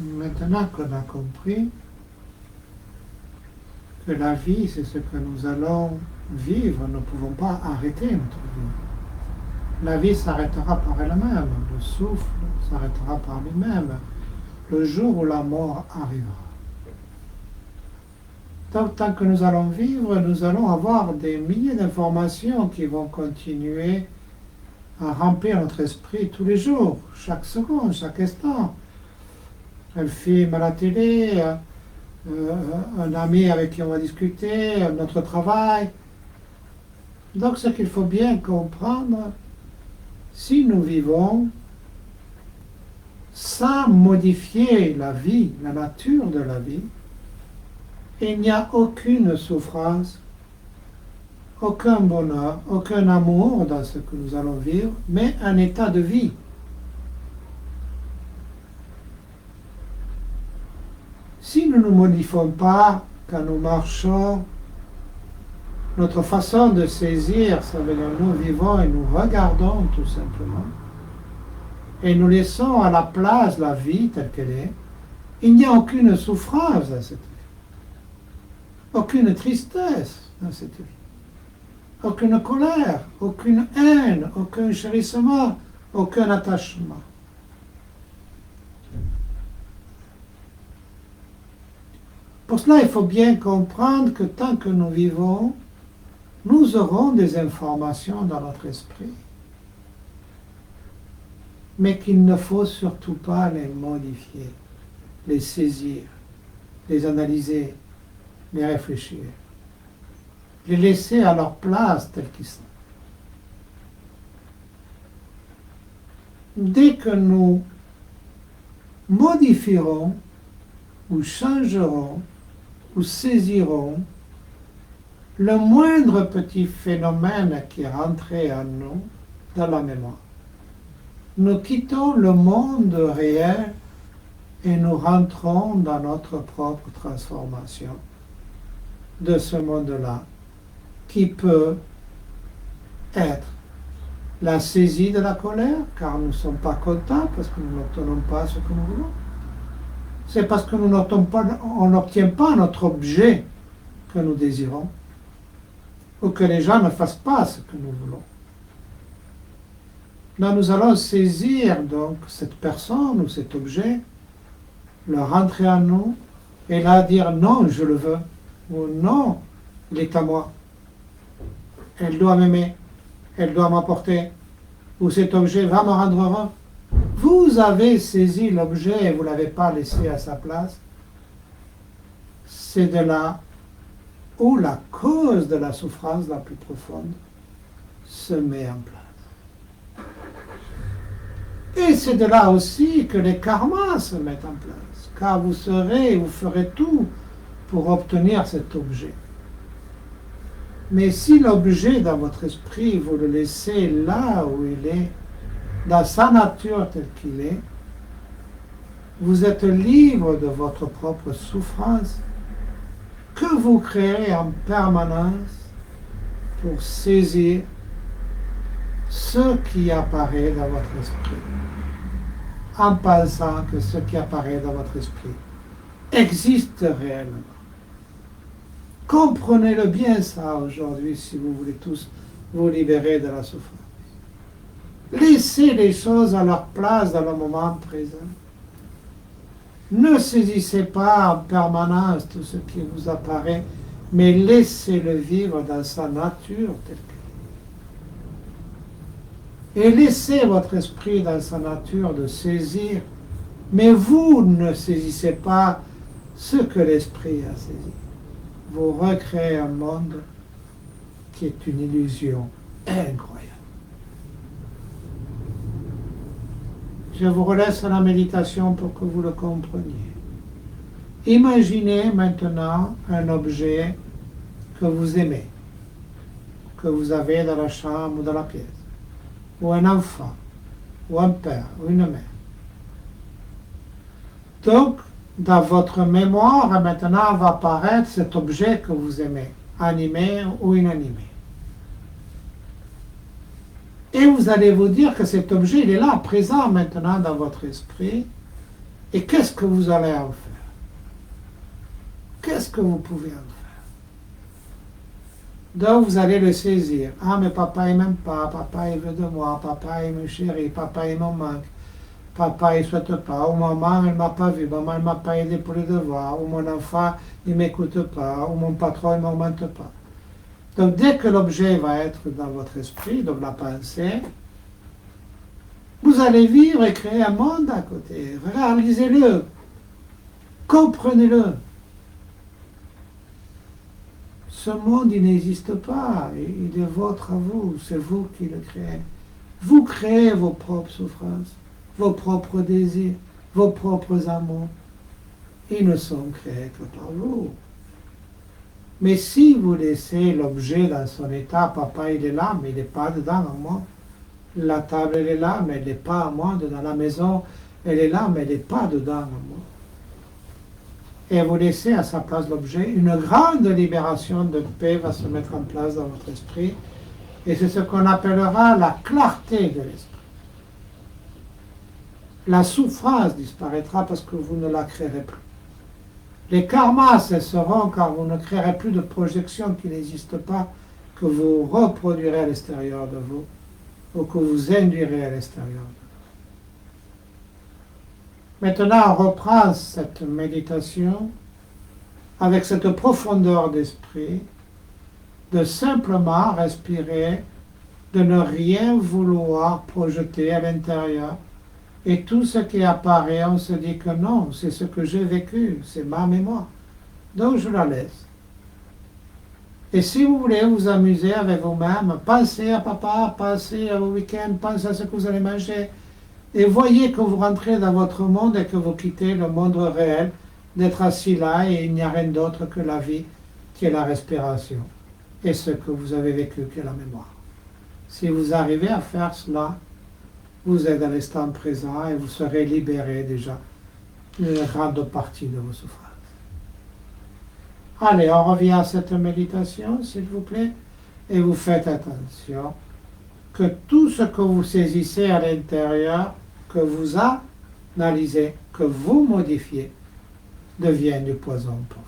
Maintenant qu'on a compris que la vie, c'est ce que nous allons vivre, nous ne pouvons pas arrêter notre vie. La vie s'arrêtera par elle-même, le souffle s'arrêtera par lui-même, le jour où la mort arrivera. Donc, tant que nous allons vivre, nous allons avoir des milliers d'informations qui vont continuer à remplir notre esprit tous les jours, chaque seconde, chaque instant. Un film à la télé, un ami avec qui on va discuter, notre travail. Donc ce qu'il faut bien comprendre, si nous vivons sans modifier la vie, la nature de la vie, il n'y a aucune souffrance, aucun bonheur, aucun amour dans ce que nous allons vivre, mais un état de vie. Si nous ne modifions pas quand nous marchons, notre façon de saisir, ça veut dire nous vivons et nous regardons tout simplement, et nous laissons à la place la vie telle qu'elle est, il n'y a aucune souffrance dans cette vie, aucune tristesse dans cette vie, aucune colère, aucune haine, aucun chérissement, aucun attachement. Pour cela, il faut bien comprendre que tant que nous vivons, nous aurons des informations dans notre esprit, mais qu'il ne faut surtout pas les modifier, les saisir, les analyser, les réfléchir, les laisser à leur place tels qu'ils sont. Dès que nous modifierons ou changerons ou saisirons le moindre petit phénomène qui est rentré en nous dans la mémoire, nous quittons le monde réel et nous rentrons dans notre propre transformation de ce monde-là, qui peut être la saisie de la colère, car nous ne sommes pas contents parce que nous n'obtenons pas ce que nous voulons. C'est parce que nous n'obtiens pas notre objet que nous désirons, ou que les gens ne fassent pas ce que nous voulons. Là, nous allons saisir donc cette personne ou cet objet, le rentrer en nous, et là dire non, je le veux, ou non, il est à moi. Elle doit m'aimer, elle doit m'apporter, ou cet objet va me rendre heureux. Vous avez saisi l'objet et vous ne l'avez pas laissé à sa place. C'est de là où la cause de la souffrance la plus profonde se met en place. Et c'est de là aussi que les karmas se mettent en place, car vous ferez tout pour obtenir cet objet. Mais si l'objet dans votre esprit, vous le laissez là où il est, dans sa nature telle qu'il est, vous êtes libre de votre propre souffrance que vous créez en permanence pour saisir ce qui apparaît dans votre esprit, en pensant que ce qui apparaît dans votre esprit existe réellement. Comprenez-le bien ça aujourd'hui si vous voulez tous vous libérer de la souffrance. Laissez les choses à leur place dans le moment présent. Ne saisissez pas en permanence tout ce qui vous apparaît, mais laissez-le vivre dans sa nature telle qu'elle est. Et laissez votre esprit dans sa nature de saisir, mais vous ne saisissez pas ce que l'esprit a saisi. Vous recréez un monde qui est une illusion incroyable. Je vous relaisse la méditation pour que vous le compreniez. Imaginez maintenant un objet que vous aimez, que vous avez dans la chambre ou dans la pièce, ou un enfant, ou un père, ou une mère. Donc, dans votre mémoire, maintenant va apparaître cet objet que vous aimez, animé ou inanimé. Et vous allez vous dire que cet objet, il est là, présent maintenant dans votre esprit, Et qu'est-ce que vous allez en faire? Qu'est-ce que vous pouvez en faire? Donc vous allez le saisir. Ah, mais papa il m'aime pas, papa il veut de moi, papa il me chérit, papa il me manque, papa il souhaite pas, ou maman elle m'a pas vu, maman elle m'a pas aidé pour les devoirs, ou mon enfant il m'écoute pas, ou mon patron il ne m'augmente pas. Donc dès que l'objet va être dans votre esprit, donc la pensée, vous allez vivre et créer un monde à côté. Réalisez-le, comprenez-le. Ce monde, il n'existe pas, il est vôtre à vous, c'est vous qui le créez. Vous créez vos propres souffrances, vos propres désirs, vos propres amours. Ils ne sont créés que par vous. Mais si vous laissez l'objet dans son état, papa il est là, mais il n'est pas dedans en moi. La table elle est là, mais elle n'est pas à moi. Dans la maison, elle est là, mais elle n'est pas dedans en moi. Et vous laissez à sa place l'objet, une grande libération de paix va se mettre en place dans votre esprit. Et c'est ce qu'on appellera la clarté de l'esprit. La souffrance disparaîtra parce que vous ne la créerez plus. Les karmas cesseront car vous ne créerez plus de projection qui n'existe pas, que vous reproduirez à l'extérieur de vous, ou que vous induirez à l'extérieur de vous. Maintenant, on reprend cette méditation avec cette profondeur d'esprit, de simplement respirer, de ne rien vouloir projeter à l'intérieur. Et tout ce qui apparaît, on se dit que non, c'est ce que j'ai vécu, c'est ma mémoire. Donc je la laisse. Et si vous voulez vous amuser avec vous-même, pensez à papa, pensez à vos week-ends, pensez à ce que vous allez manger. Et voyez que vous rentrez dans votre monde et que vous quittez le monde réel, d'être assis là et il n'y a rien d'autre que la vie, qui est la respiration, et ce que vous avez vécu, qui est la mémoire. Si vous arrivez à faire cela, vous êtes dans l'instant présent et vous serez libéré déjà d'une grande partie de vos souffrances. Allez, on revient à cette méditation, s'il vous plaît, et vous faites attention que tout ce que vous saisissez à l'intérieur, que vous analysez, que vous modifiez, devient du poison pour vous.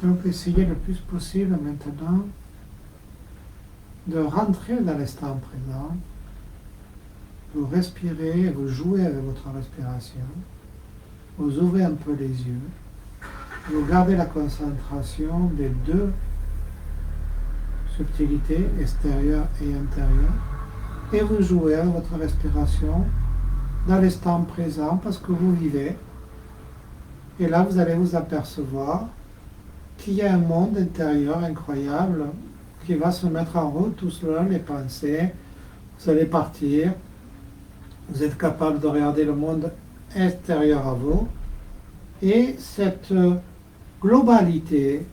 Donc essayez le plus possible maintenant de rentrer dans l'instant présent. Vous respirez, vous jouez avec votre respiration. Vous ouvrez un peu les yeux. Vous gardez la concentration des deux subtilités, extérieure et intérieure. Et vous jouez avec votre respiration dans l'instant présent parce que vous vivez. Et là, vous allez vous apercevoir qu'il y a un monde intérieur incroyable qui va se mettre en route tout seul, les pensées. Vous allez partir. Vous êtes capable de regarder le monde extérieur à vous. Et cette globalité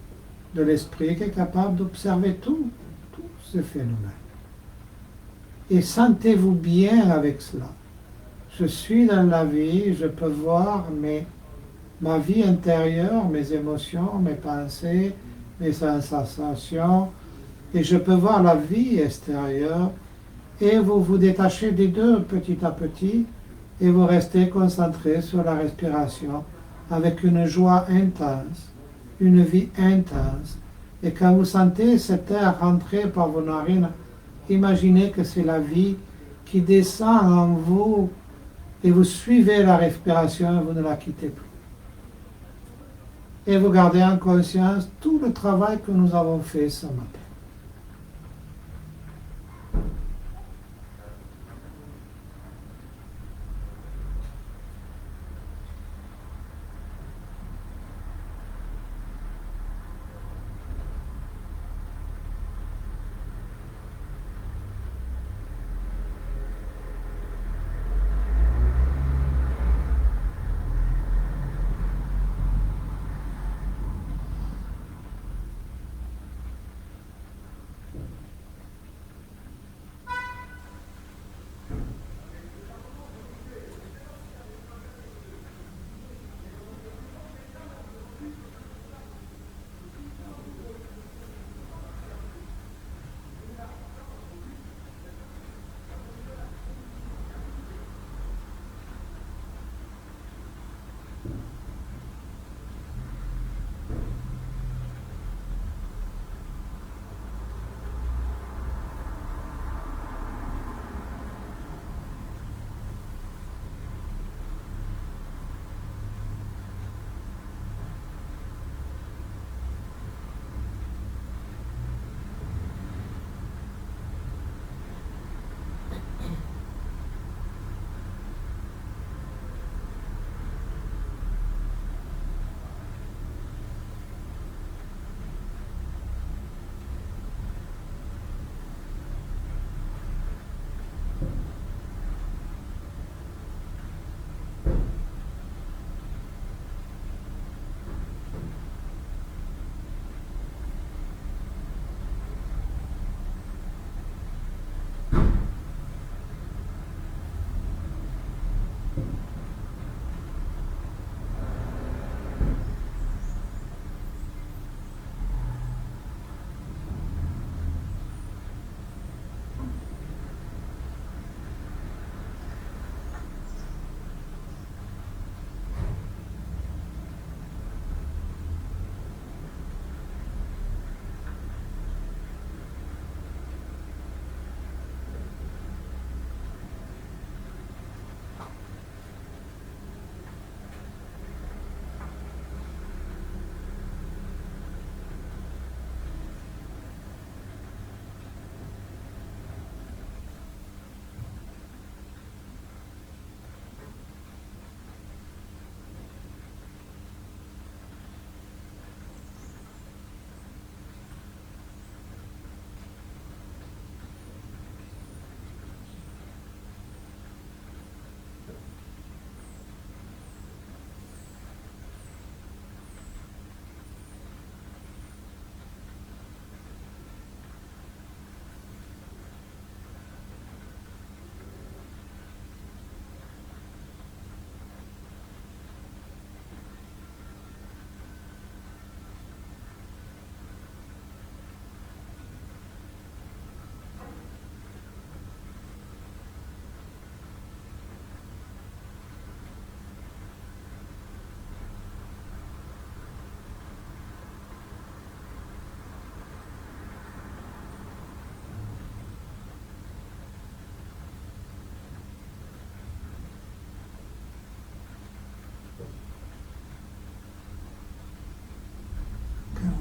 de l'esprit qui est capable d'observer tous ces phénomènes. Et sentez-vous bien avec cela. Je suis dans la vie, je peux voir ma vie intérieure, mes émotions, mes pensées, mes sensations, et je peux voir la vie extérieure, et vous vous détachez des deux petit à petit, et vous restez concentré sur la respiration, avec une joie intense, une vie intense. Et quand vous sentez cet air rentrer par vos narines, imaginez que c'est la vie qui descend en vous, et vous suivez la respiration et vous ne la quittez plus. Et vous gardez en conscience tout le travail que nous avons fait ce matin.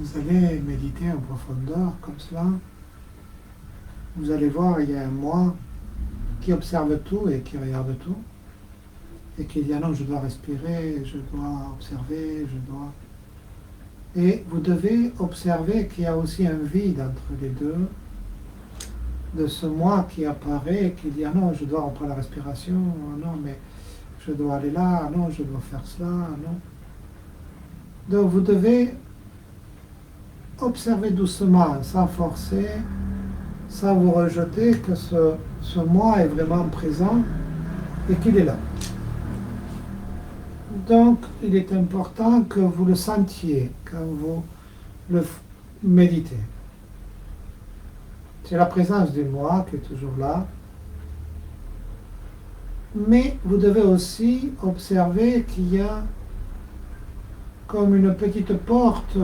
vous allez méditer en profondeur comme cela. Vous allez voir, il y a un moi qui observe tout et qui regarde tout. Et qui dit, ah non, je dois respirer, je dois observer, je dois... Et vous devez observer qu'il y a aussi un vide entre les deux, de ce moi qui apparaît et qui dit, ah non, je dois reprendre la respiration, ah non, mais je dois aller là, ah non, je dois faire cela, ah non. Donc vous devez observer doucement, sans forcer, sans vous rejeter, que ce moi est vraiment présent et qu'il est là. Donc il est important que vous le sentiez quand vous le méditez. C'est la présence du moi qui est toujours là. Mais vous devez aussi observer qu'il y a comme une petite porte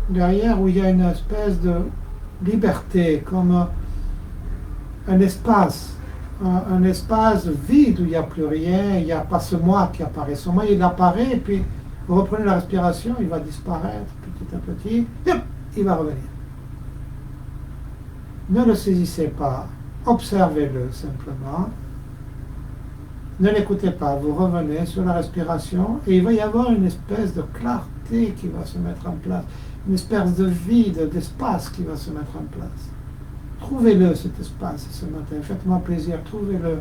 derrière où il y a une espèce de liberté, comme un espace vide où il n'y a plus rien, il n'y a pas ce moi qui apparaît. Ce moi, il apparaît, et puis vous reprenez la respiration, il va disparaître petit à petit, et hop, il va revenir. Ne le saisissez pas, observez-le simplement. Ne l'écoutez pas, vous revenez sur la respiration et il va y avoir une espèce de clarté qui va se mettre en place, une espèce de vide, d'espace qui va se mettre en place. Trouvez-le, cet espace, ce matin, faites-moi plaisir, trouvez-le.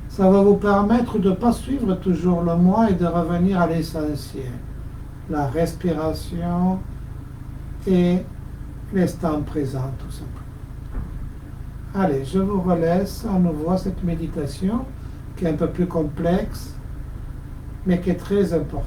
Ça va vous permettre de ne pas suivre toujours le moi et de revenir à l'essentiel. La respiration et l'instant présent, tout simplement. Allez, je vous relaisse à nouveau cette méditation qui est un peu plus complexe, mais qui est très importante.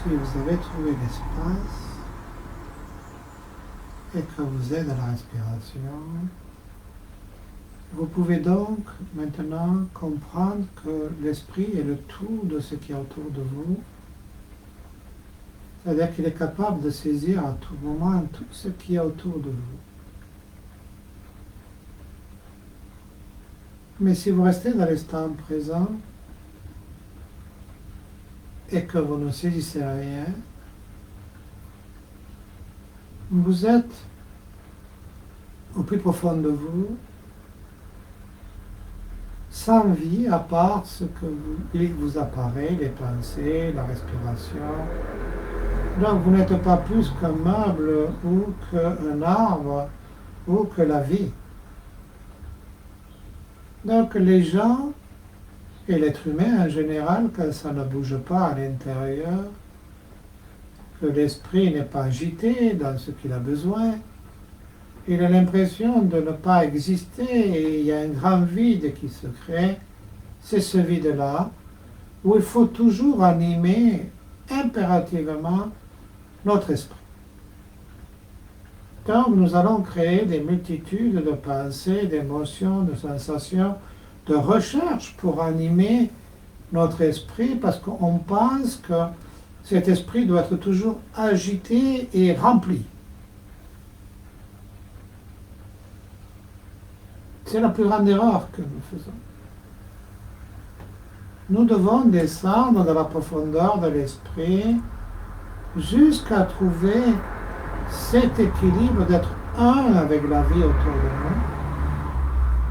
Si vous avez trouvé l'espace et que vous êtes dans la respiration, vous pouvez donc maintenant comprendre que l'esprit est le tout de ce qui est autour de vous. C'est-à-dire qu'il est capable de saisir à tout moment tout ce qui est autour de vous. Mais si vous restez dans l'instant présent et que vous ne saisissez rien, vous êtes au plus profond de vous, sans vie à part ce il vous apparaît, les pensées, la respiration. Donc vous n'êtes pas plus qu'un meuble ou qu'un arbre ou que la vie. Donc les gens et l'être humain en général, quand ça ne bouge pas à l'intérieur, que l'esprit n'est pas agité dans ce qu'il a besoin, il a l'impression de ne pas exister et il y a un grand vide qui se crée. C'est ce vide-là où il faut toujours animer impérativement notre esprit. Donc nous allons créer des multitudes de pensées, d'émotions, de sensations, de recherches pour animer notre esprit parce qu'on pense que cet esprit doit être toujours agité et rempli. C'est la plus grande erreur que nous faisons. Nous devons descendre dans la profondeur de l'esprit jusqu'à trouver cet équilibre d'être un avec la vie autour de nous.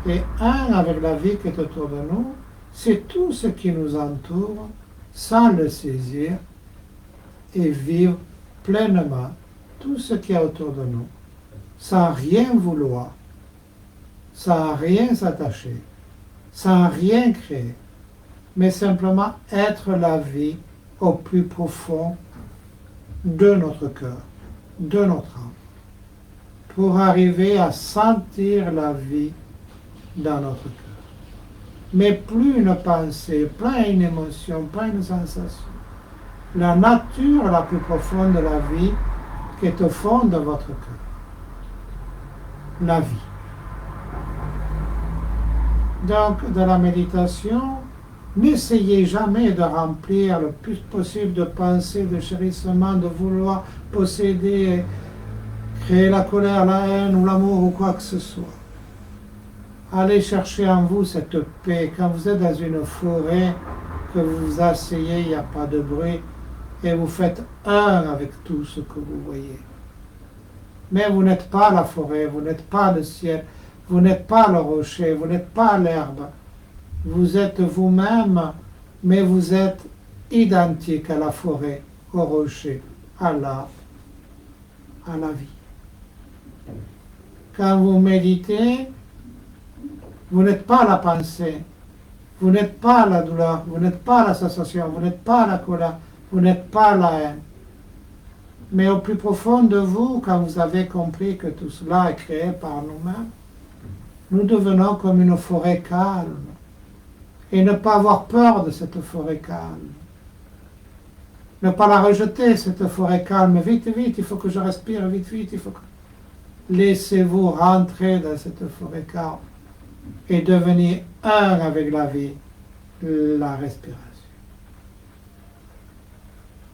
Et un avec la vie qui est autour de nous, c'est tout ce qui nous entoure sans le saisir et vivre pleinement tout ce qui est autour de nous, sans rien vouloir, sans rien s'attacher, sans rien créer, mais simplement être la vie au plus profond de notre cœur, de notre âme, pour arriver à sentir la vie dans notre cœur. Mais plus une pensée, pas une émotion, pas une sensation. La nature la plus profonde de la vie qui est au fond de votre cœur. La vie. Donc, dans la méditation, n'essayez jamais de remplir le plus possible de pensées, de chérissements, de vouloir posséder, créer la colère, la haine ou l'amour ou quoi que ce soit. Allez chercher en vous cette paix. Quand vous êtes dans une forêt, que vous vous asseyez, il n'y a pas de bruit, et vous faites un avec tout ce que vous voyez. Mais vous n'êtes pas la forêt, vous n'êtes pas le ciel, vous n'êtes pas le rocher, vous n'êtes pas l'herbe. Vous êtes vous-même, mais vous êtes identique à la forêt, au rocher, à l'arbre, à la vie. Quand vous méditez, vous n'êtes pas la pensée, vous n'êtes pas la douleur, vous n'êtes pas la sensation, vous n'êtes pas la colère, vous n'êtes pas la haine. Mais au plus profond de vous, quand vous avez compris que tout cela est créé par nous-mêmes, nous devenons comme une forêt calme. Et ne pas avoir peur de cette forêt calme. Ne pas la rejeter, cette forêt calme. Vite, vite, il faut que je respire, vite, vite, il faut que... Laissez-vous rentrer dans cette forêt calme et devenir un avec la vie, la respiration.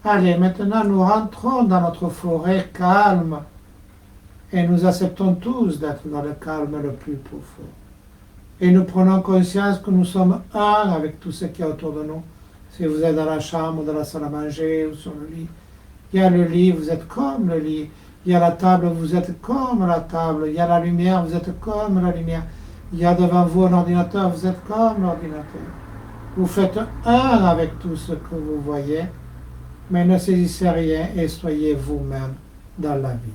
Allez, maintenant nous rentrons dans notre forêt calme et nous acceptons tous d'être dans le calme le plus profond. Et nous prenons conscience que nous sommes un avec tout ce qui est autour de nous. Si vous êtes dans la chambre, dans la salle à manger ou sur le lit, il y a le lit, vous êtes comme le lit. Il y a la table, vous êtes comme la table. Il y a la lumière, vous êtes comme la lumière. Il y a devant vous un ordinateur, vous êtes comme l'ordinateur. Vous faites un avec tout ce que vous voyez, mais ne saisissez rien et soyez vous-même dans la vie.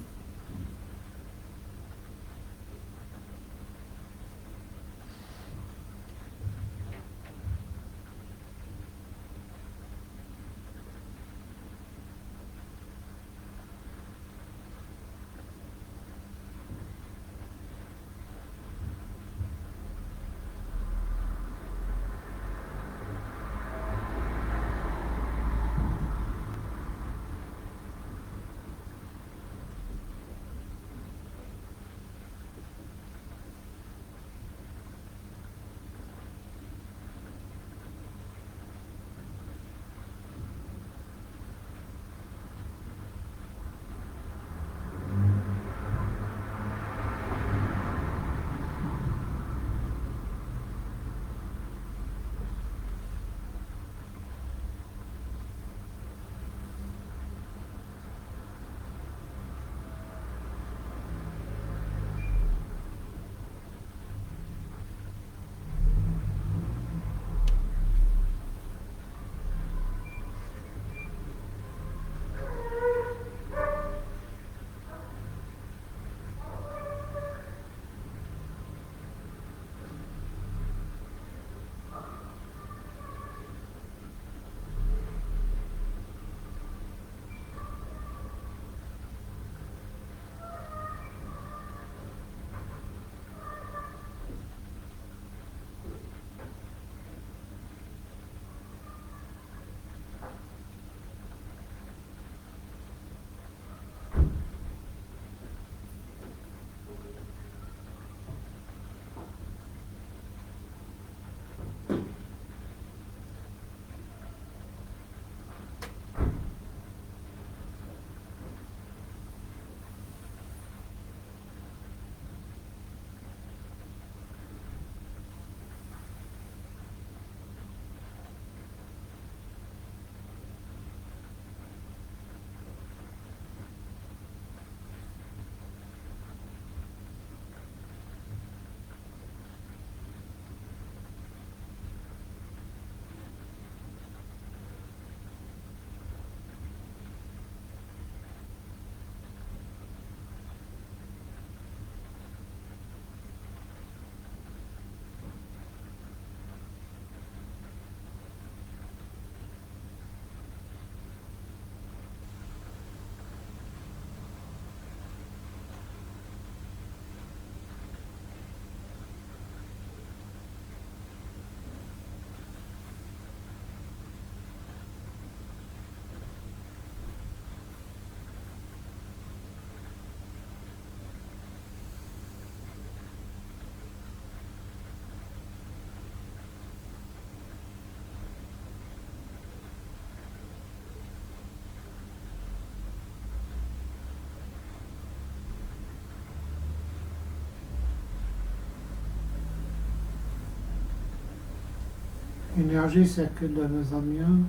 L'énergie circule de mieux en mieux.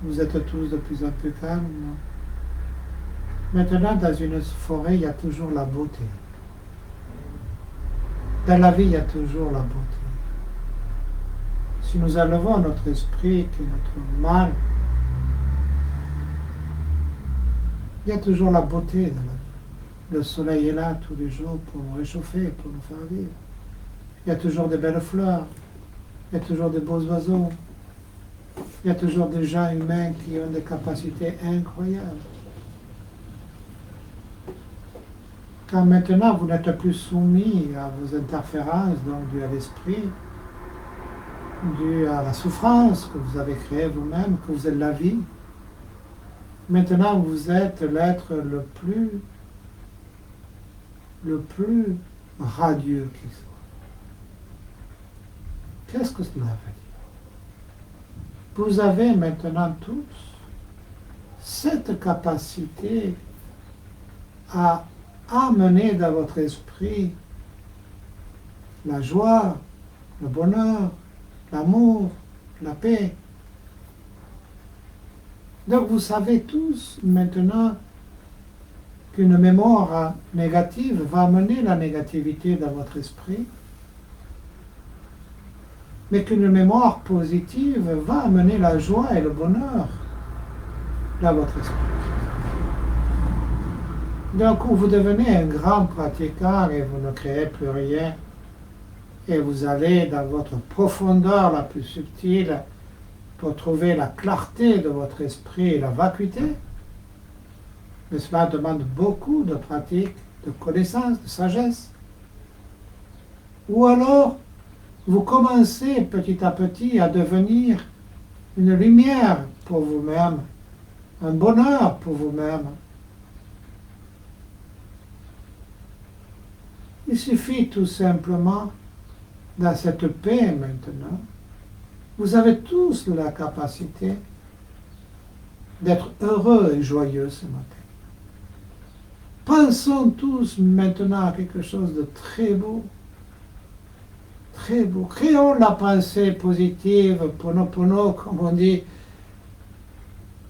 Vous êtes tous de plus en plus calmes. Maintenant, dans une forêt, il y a toujours la beauté. Dans la vie, il y a toujours la beauté. Si nous enlevons notre esprit, qui est notre mal, il y a toujours la beauté dans la vie. Le soleil est là tous les jours pour nous réchauffer, pour nous faire vivre. Il y a toujours de belles fleurs, il y a toujours de beaux oiseaux, il y a toujours des gens humains qui ont des capacités incroyables. Quand maintenant vous n'êtes plus soumis à vos interférences, donc dues à l'esprit, dues à la souffrance que vous avez créée vous-même, que vous êtes la vie, maintenant vous êtes l'être le plus radieux qui soit. Qu'est-ce que cela veut dire? Vous avez maintenant tous cette capacité à amener dans votre esprit la joie, le bonheur, l'amour, la paix. Donc vous savez tous maintenant qu'une mémoire négative va amener la négativité dans votre esprit, mais qu'une mémoire positive va amener la joie et le bonheur dans votre esprit. Donc vous devenez un grand pratiquant et vous ne créez plus rien, et vous allez dans votre profondeur la plus subtile pour trouver la clarté de votre esprit et la vacuité. Mais cela demande beaucoup de pratique, de connaissance, de sagesse. Ou alors, vous commencez petit à petit à devenir une lumière pour vous-même, un bonheur pour vous-même. Il suffit tout simplement, dans cette paix maintenant, vous avez tous la capacité d'être heureux et joyeux ce matin. Pensons tous maintenant à quelque chose de très beau. Très beau. Créons la pensée positive, pono, comme on dit,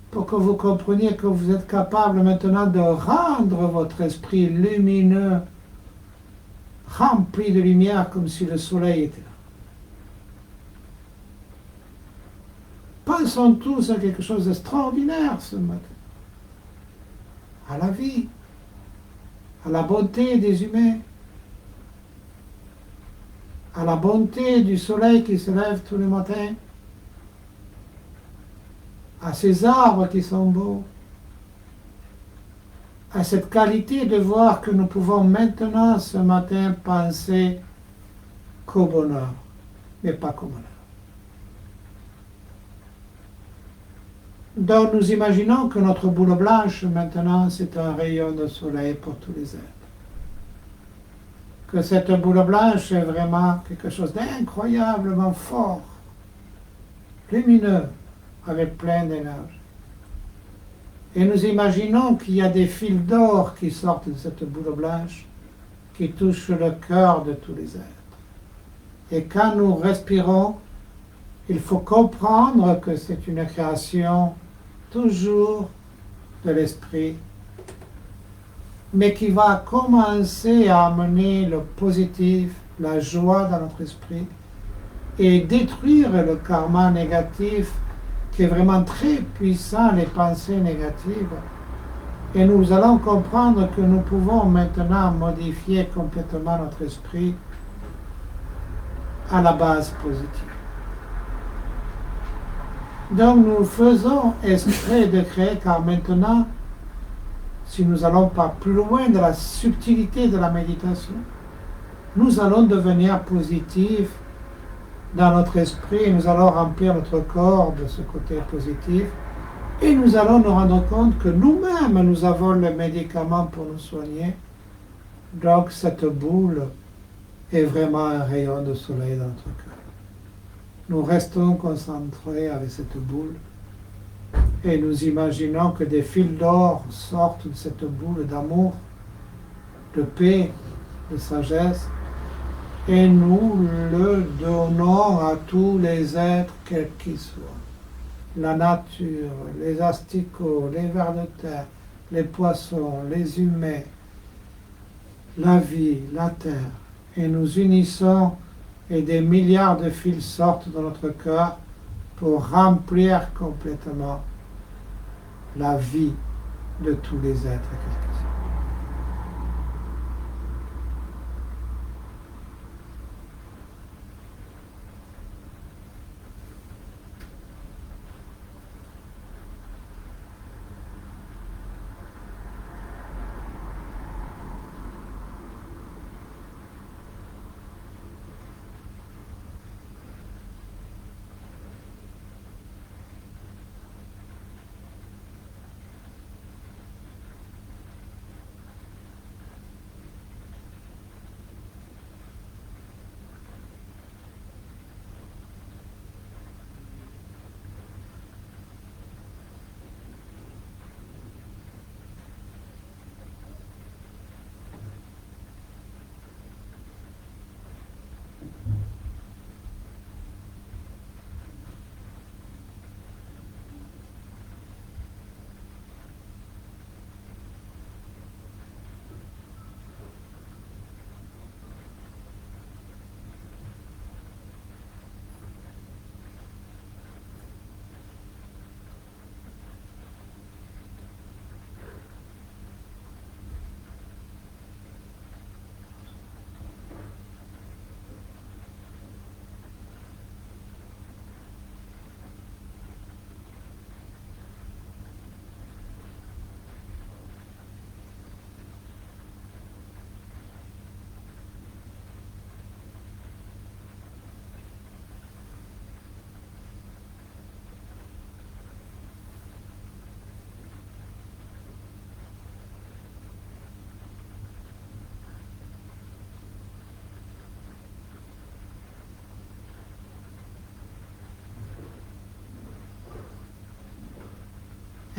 pour que vous compreniez que vous êtes capable maintenant de rendre votre esprit lumineux, rempli de lumière comme si le soleil était là. Pensons tous à quelque chose d'extraordinaire ce matin. À la vie, à la bonté des humains, à la bonté du soleil qui se lève tous les matins, à ces arbres qui sont beaux, à cette qualité de voir que nous pouvons maintenant ce matin penser qu'au bonheur, mais pas qu'au malheur. Donc nous imaginons que notre boule blanche maintenant c'est un rayon de soleil pour tous les êtres. Que cette boule blanche est vraiment quelque chose d'incroyablement fort, lumineux, avec plein d'énergie. Et nous imaginons qu'il y a des fils d'or qui sortent de cette boule blanche, qui touchent le cœur de tous les êtres. Et quand nous respirons, il faut comprendre que c'est une création toujours de l'esprit, mais qui va commencer à amener le positif, la joie dans notre esprit, et détruire le karma négatif qui est vraiment très puissant, les pensées négatives. Et nous allons comprendre que nous pouvons maintenant modifier complètement notre esprit à la base positive. Donc nous faisons exprès de créer, car maintenant, si nous n'allons pas plus loin de la subtilité de la méditation, nous allons devenir positifs dans notre esprit, nous allons remplir notre corps de ce côté positif, et nous allons nous rendre compte que nous-mêmes, nous avons le médicament pour nous soigner. Donc cette boule est vraiment un rayon de soleil dans notre cœur. Nous restons concentrés avec cette boule et nous imaginons que des fils d'or sortent de cette boule d'amour, de paix, de sagesse, et nous le donnons à tous les êtres, quels qu'ils soient. La nature, les asticots, les vers de terre, les poissons, les humains, la vie, la terre. Et nous unissons et des milliards de fils sortent de notre cœur pour remplir complètement la vie de tous les êtres.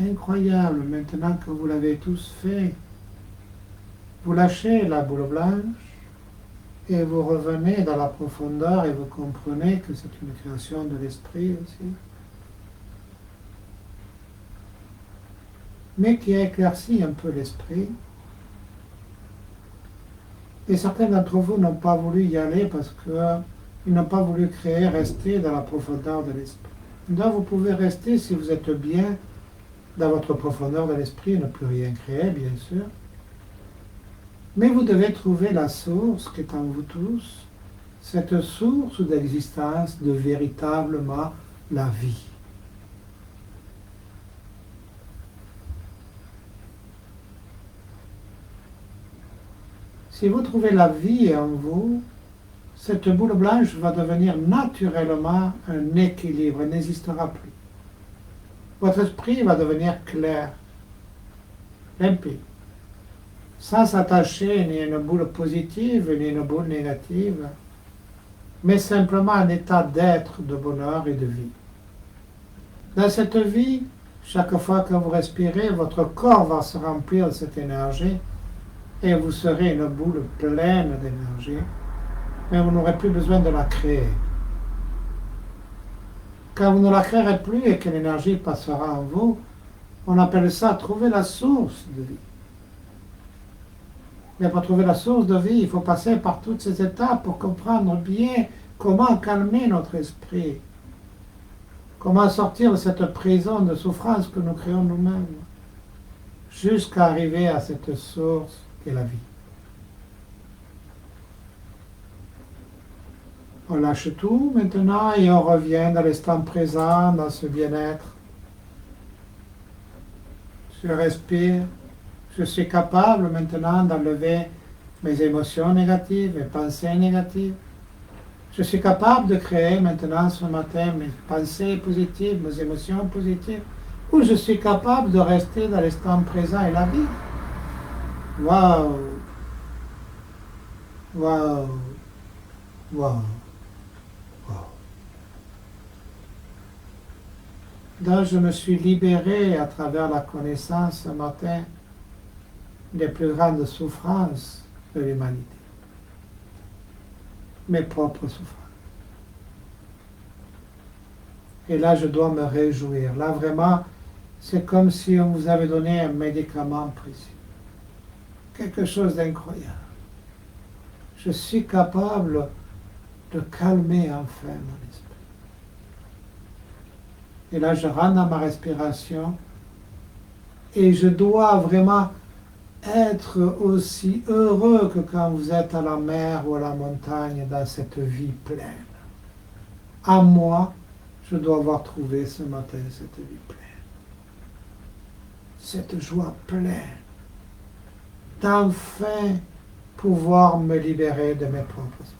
Incroyable, maintenant que vous l'avez tous fait, vous lâchez la boule blanche et vous revenez dans la profondeur et vous comprenez que c'est une création de l'esprit aussi, mais qui a éclairci un peu l'esprit. Et certains d'entre vous n'ont pas voulu y aller parce qu'ils n'ont pas voulu rester dans la profondeur de l'esprit. Donc vous pouvez rester si vous êtes bien dans votre profondeur de l'esprit et ne plus rien créer, bien sûr. Mais vous devez trouver la source qui est en vous tous, cette source d'existence de véritablement la vie. Si vous trouvez la vie en vous, cette boule blanche va devenir naturellement un équilibre, elle n'existera plus. Votre esprit va devenir clair, limpide, sans s'attacher ni à une boule positive ni à une boule négative, mais simplement un état d'être, de bonheur et de vie. Dans cette vie, chaque fois que vous respirez, votre corps va se remplir de cette énergie et vous serez une boule pleine d'énergie, mais vous n'aurez plus besoin de la créer. Quand vous ne la créerez plus et que l'énergie passera en vous, on appelle ça trouver la source de vie. Mais pour trouver la source de vie, il faut passer par toutes ces étapes pour comprendre bien comment calmer notre esprit, comment sortir de cette prison de souffrance que nous créons nous-mêmes, jusqu'à arriver à cette source qu'est la vie. On lâche tout maintenant et on revient dans l'instant présent, dans ce bien-être. Je respire. Je suis capable maintenant d'enlever mes émotions négatives, mes pensées négatives. Je suis capable de créer maintenant ce matin mes pensées positives, mes émotions positives. Ou je suis capable de rester dans l'instant présent et la vie. Waouh! Waouh! Waouh! Donc je me suis libéré à travers la connaissance ce matin des plus grandes souffrances de l'humanité. mes propres souffrances. Et là, je dois me réjouir. Là, vraiment, c'est comme si on vous avait donné un médicament précieux. Quelque chose d'incroyable. Je suis capable de calmer enfin mon esprit. Et là, je rentre dans ma respiration et je dois vraiment être aussi heureux que quand vous êtes à la mer ou à la montagne dans cette vie pleine. À moi, je dois avoir trouvé ce matin cette vie pleine. Cette joie pleine d'enfin pouvoir me libérer de mes propres souffrances.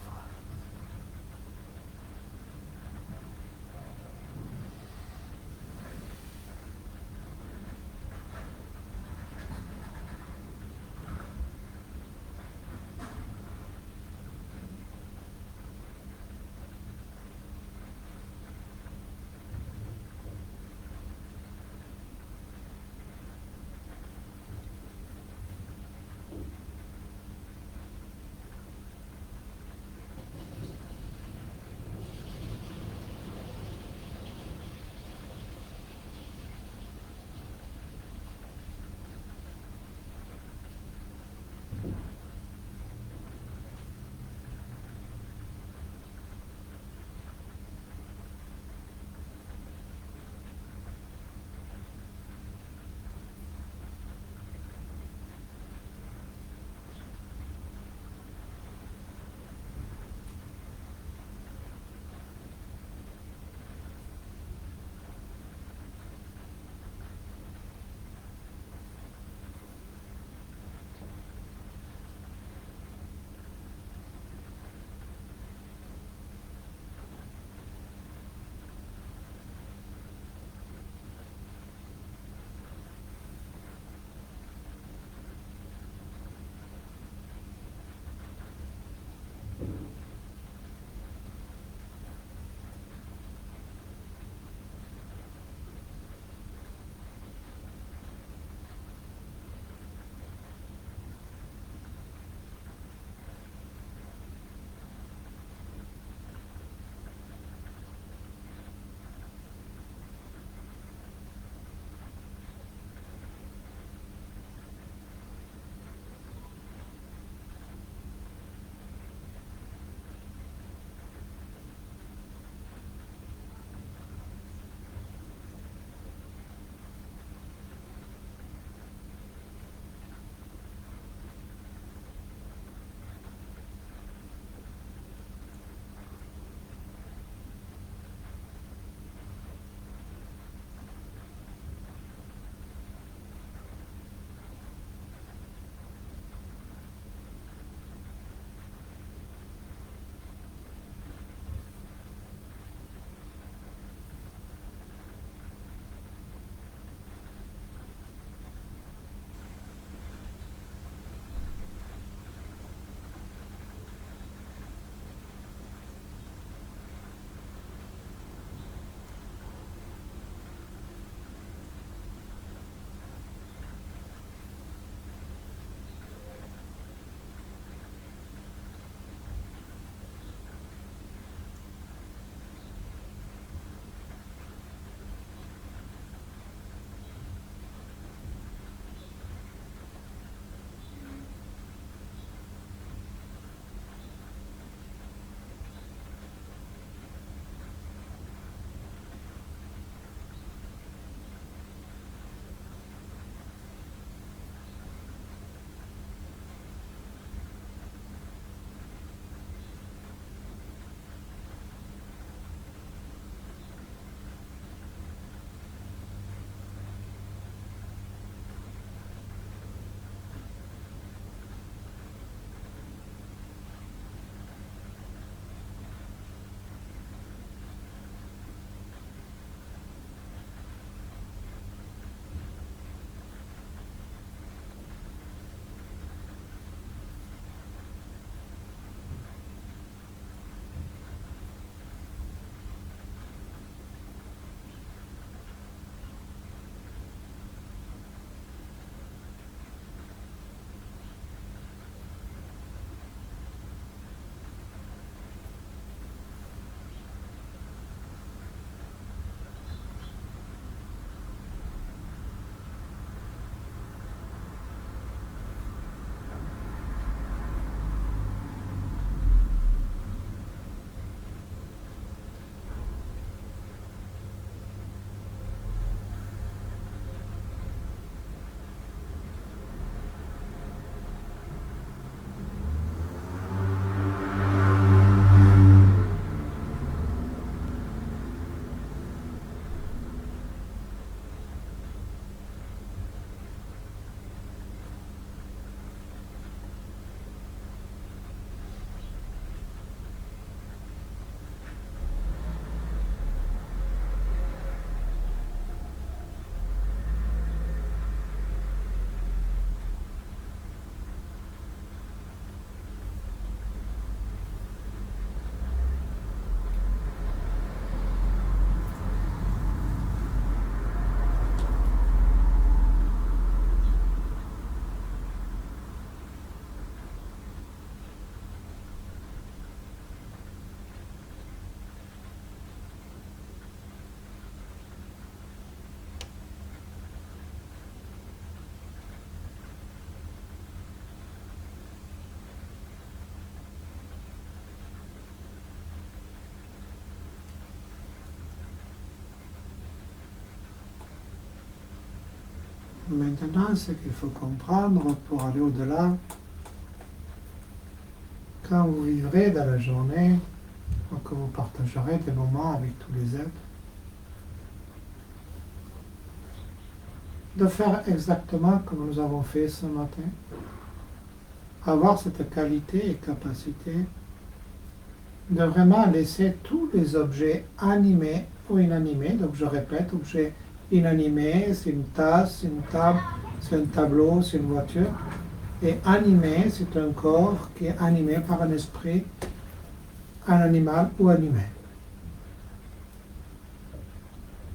Maintenant, ce qu'il faut comprendre pour aller au-delà, quand vous vivrez dans la journée, ou que vous partagerez des moments avec tous les êtres, de faire exactement comme nous avons fait ce matin, avoir cette qualité et capacité de vraiment laisser tous les objets animés ou inanimés, donc je répète, objets inanimés, c'est une tasse, c'est une table, c'est un tableau, c'est une voiture, et animé, c'est un corps qui est animé par un esprit, un animal ou animé.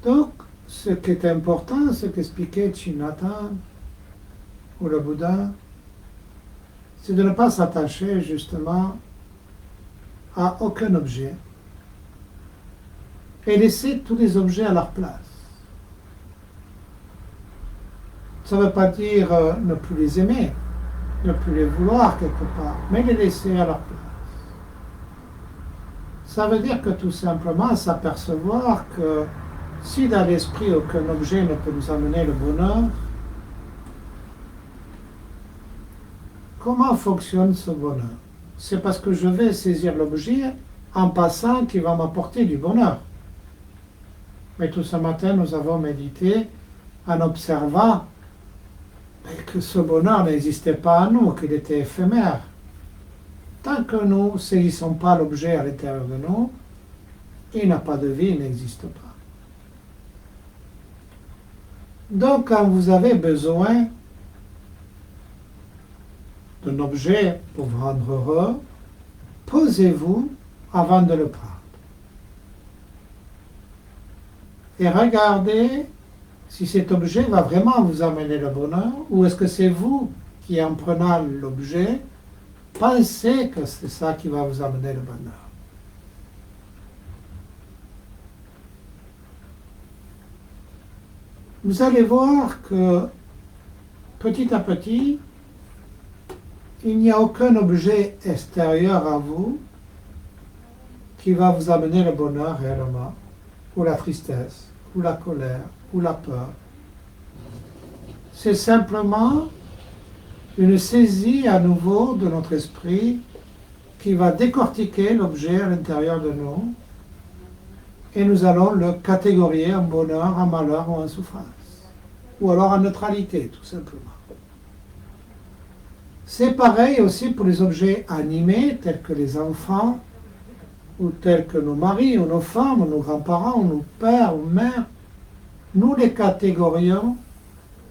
Donc, ce qui est important, ce qu'expliquait Chinathan ou le Bouddha, c'est de ne pas s'attacher justement à aucun objet et laisser tous les objets à leur place. Ça ne veut pas dire ne plus les aimer, ne plus les vouloir quelque part, mais les laisser à leur place. Ça veut dire que tout simplement s'apercevoir que si dans l'esprit aucun objet ne peut nous amener le bonheur, comment fonctionne ce bonheur? C'est parce que je vais saisir l'objet en passant qui va m'apporter du bonheur. Mais tout ce matin, nous avons médité en observant que ce bonheur n'existait pas en nous, qu'il était éphémère. Tant que nous ne saisissons pas l'objet à l'intérieur de nous, il n'a pas de vie, il n'existe pas. Donc, quand vous avez besoin d'un objet pour vous rendre heureux, posez-vous avant de le prendre. Et regardez si cet objet va vraiment vous amener le bonheur, ou est-ce que c'est vous qui, en prenant l'objet, pensez que c'est ça qui va vous amener le bonheur. Vous allez voir que petit à petit, il n'y a aucun objet extérieur à vous qui va vous amener le bonheur réellement, ou la tristesse, ou la colère, ou la peur. C'est simplement une saisie à nouveau de notre esprit qui va décortiquer l'objet à l'intérieur de nous et nous allons le catégoriser en bonheur, en malheur ou en souffrance. Ou alors en neutralité, tout simplement. C'est pareil aussi pour les objets animés, tels que les enfants, ou tels que nos maris, ou nos femmes, ou nos grands-parents, ou nos pères, ou mères. Nous les catégorisons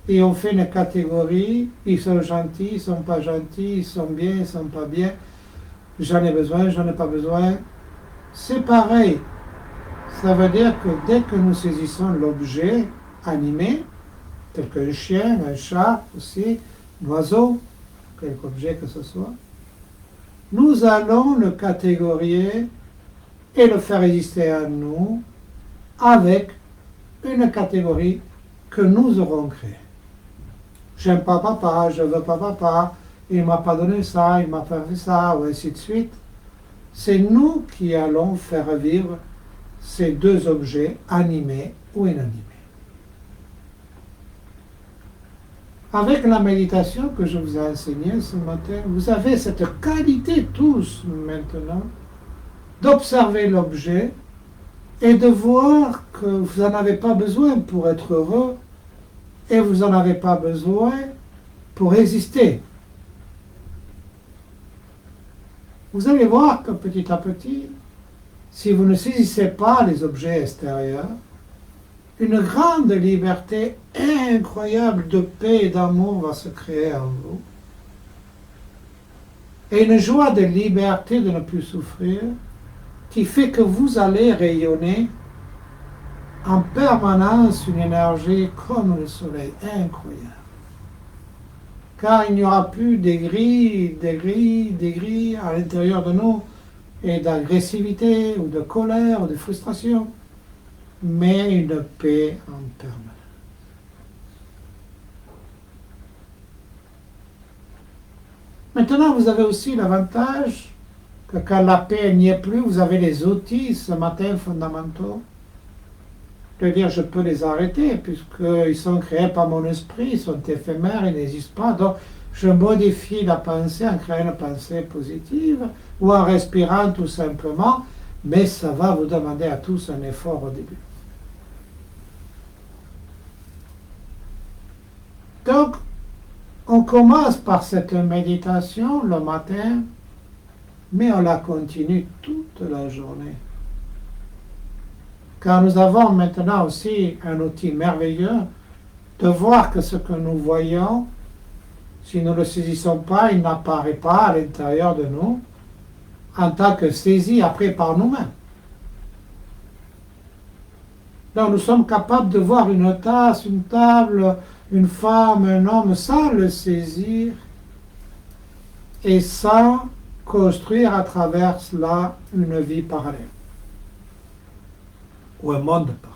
et on fait une catégorie, ils sont gentils, ils ne sont pas gentils, ils sont bien, ils ne sont pas bien, j'en ai besoin, j'en ai pas besoin. C'est pareil. Ça veut dire que dès que nous saisissons l'objet animé, tel qu'un chien, un chat aussi, un oiseau, quelque objet que ce soit, nous allons le catégoriser et le faire exister à nous avec une catégorie que nous aurons créée. J'aime pas papa, je veux pas papa, il m'a pas donné ça, il m'a pas fait ça, ou ainsi de suite. C'est nous qui allons faire vivre ces deux objets animés ou inanimés. Avec la méditation que je vous ai enseignée ce matin, vous avez cette qualité tous maintenant d'observer l'objet et de voir que vous n'en avez pas besoin pour être heureux et vous n'en avez pas besoin pour exister. Vous allez voir que petit à petit, si vous ne saisissez pas les objets extérieurs, une grande liberté incroyable de paix et d'amour va se créer en vous. Et une joie de liberté de ne plus souffrir qui fait que vous allez rayonner en permanence une énergie comme le soleil, incroyable. Car il n'y aura plus des grilles à l'intérieur de nous et d'agressivité ou de colère ou de frustration, mais une paix en permanence. Maintenant, vous avez aussi l'avantage que quand la paix n'y est plus, vous avez les outils ce matin fondamentaux de dire je peux les arrêter puisqu'ils sont créés par mon esprit, ils sont éphémères, ils n'existent pas. Donc je modifie la pensée en créant une pensée positive ou en respirant tout simplement, mais ça va vous demander à tous un effort au début. Donc, on commence par cette méditation le matin, mais on la continue toute la journée. Car nous avons maintenant aussi un outil merveilleux de voir que ce que nous voyons, si nous ne le saisissons pas, il n'apparaît pas à l'intérieur de nous en tant que saisi après par nous-mêmes. Donc nous sommes capables de voir une tasse, une table, une femme, un homme sans le saisir et sans construire à travers cela une vie parallèle ou un monde parallèle.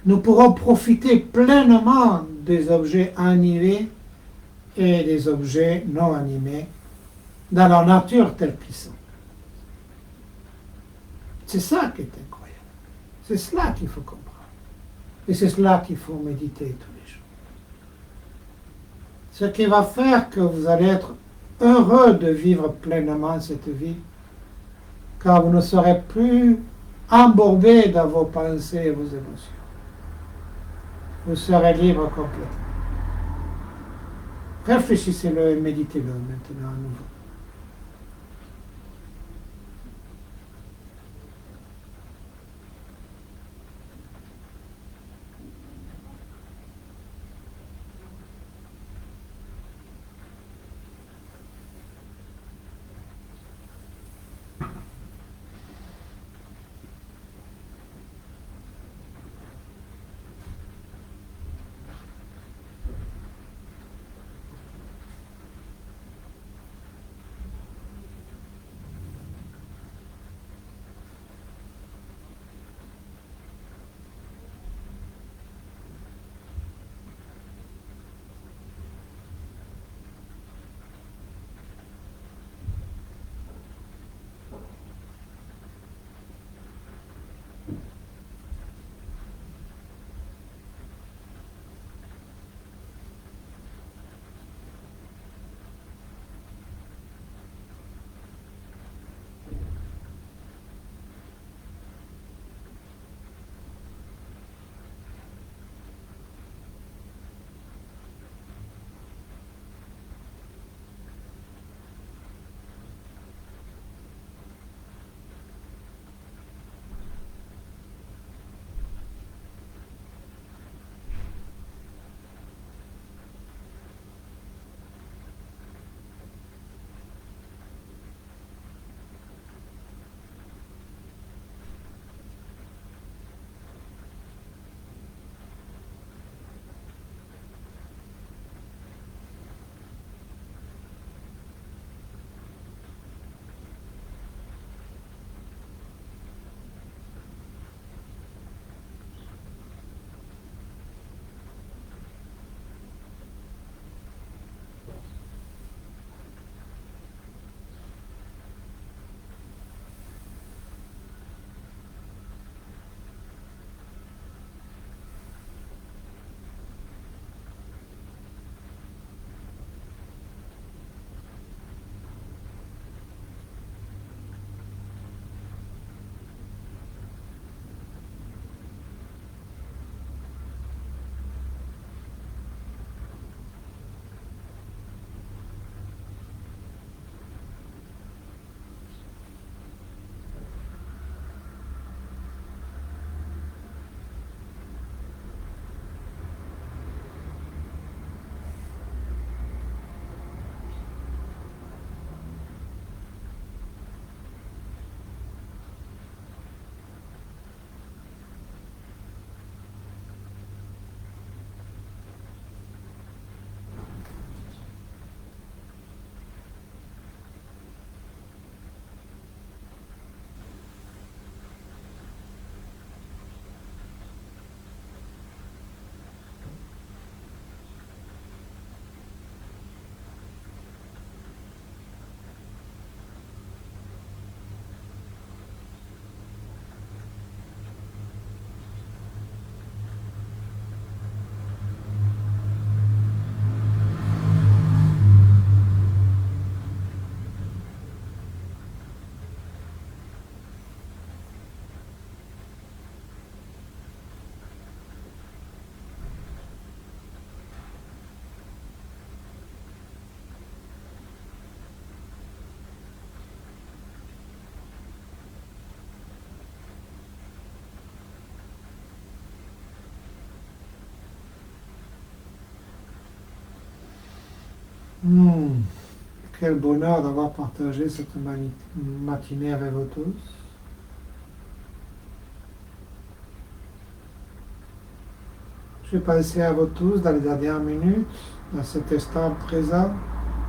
Nous pourrons profiter pleinement des objets animés et des objets non animés dans leur nature telle qu'ils sont. C'est ça qui est incroyable. C'est cela qu'il faut comprendre. Et c'est cela qu'il faut méditer tous les jours. Ce qui va faire que vous allez être heureux de vivre pleinement cette vie, car vous ne serez plus embourbé dans vos pensées et vos émotions. Vous serez libre complètement. Réfléchissez-le et méditez-le maintenant à nouveau. Hmm, Quel bonheur d'avoir partagé cette matinée avec vous tous. Je pensais à vous tous dans les dernières minutes, dans cet instant présent,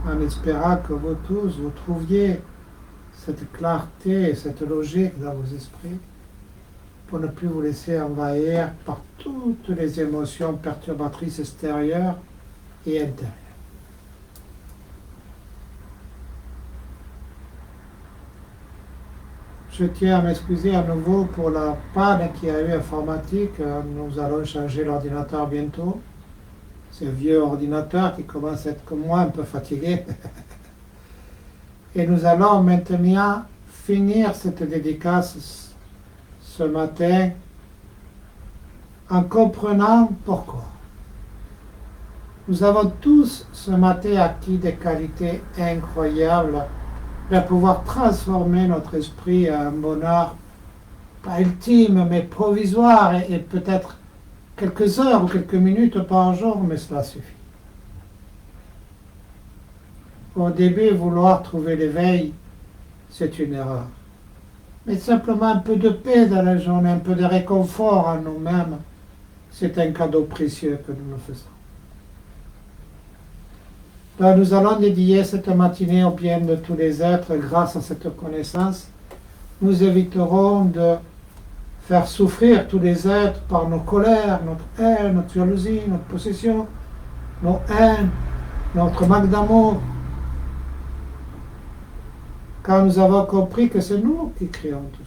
en espérant que vous tous, vous trouviez cette clarté et cette logique dans vos esprits pour ne plus vous laisser envahir par toutes les émotions perturbatrices extérieures et intérieures. Je tiens à m'excuser à nouveau pour la panne qu'il y a eu informatique. Nous allons changer l'ordinateur bientôt. C'est un vieux ordinateur qui commence à être comme moi un peu fatigué. Et nous allons maintenant finir cette dédicace ce matin en comprenant pourquoi. Nous avons tous ce matin acquis des qualités incroyables de pouvoir transformer notre esprit en un bonheur, pas ultime, mais provisoire, et peut-être quelques heures ou quelques minutes par jour, mais cela suffit. Au début, vouloir trouver l'éveil, c'est une erreur. Mais simplement un peu de paix dans la journée, un peu de réconfort en nous-mêmes, c'est un cadeau précieux que nous nous faisons. Donc nous allons dédier cette matinée au bien de tous les êtres grâce à cette connaissance. Nous éviterons de faire souffrir tous les êtres par nos colères, notre haine, notre jalousie, notre possession, nos haines, notre manque d'amour. Car nous avons compris que c'est nous qui créons tout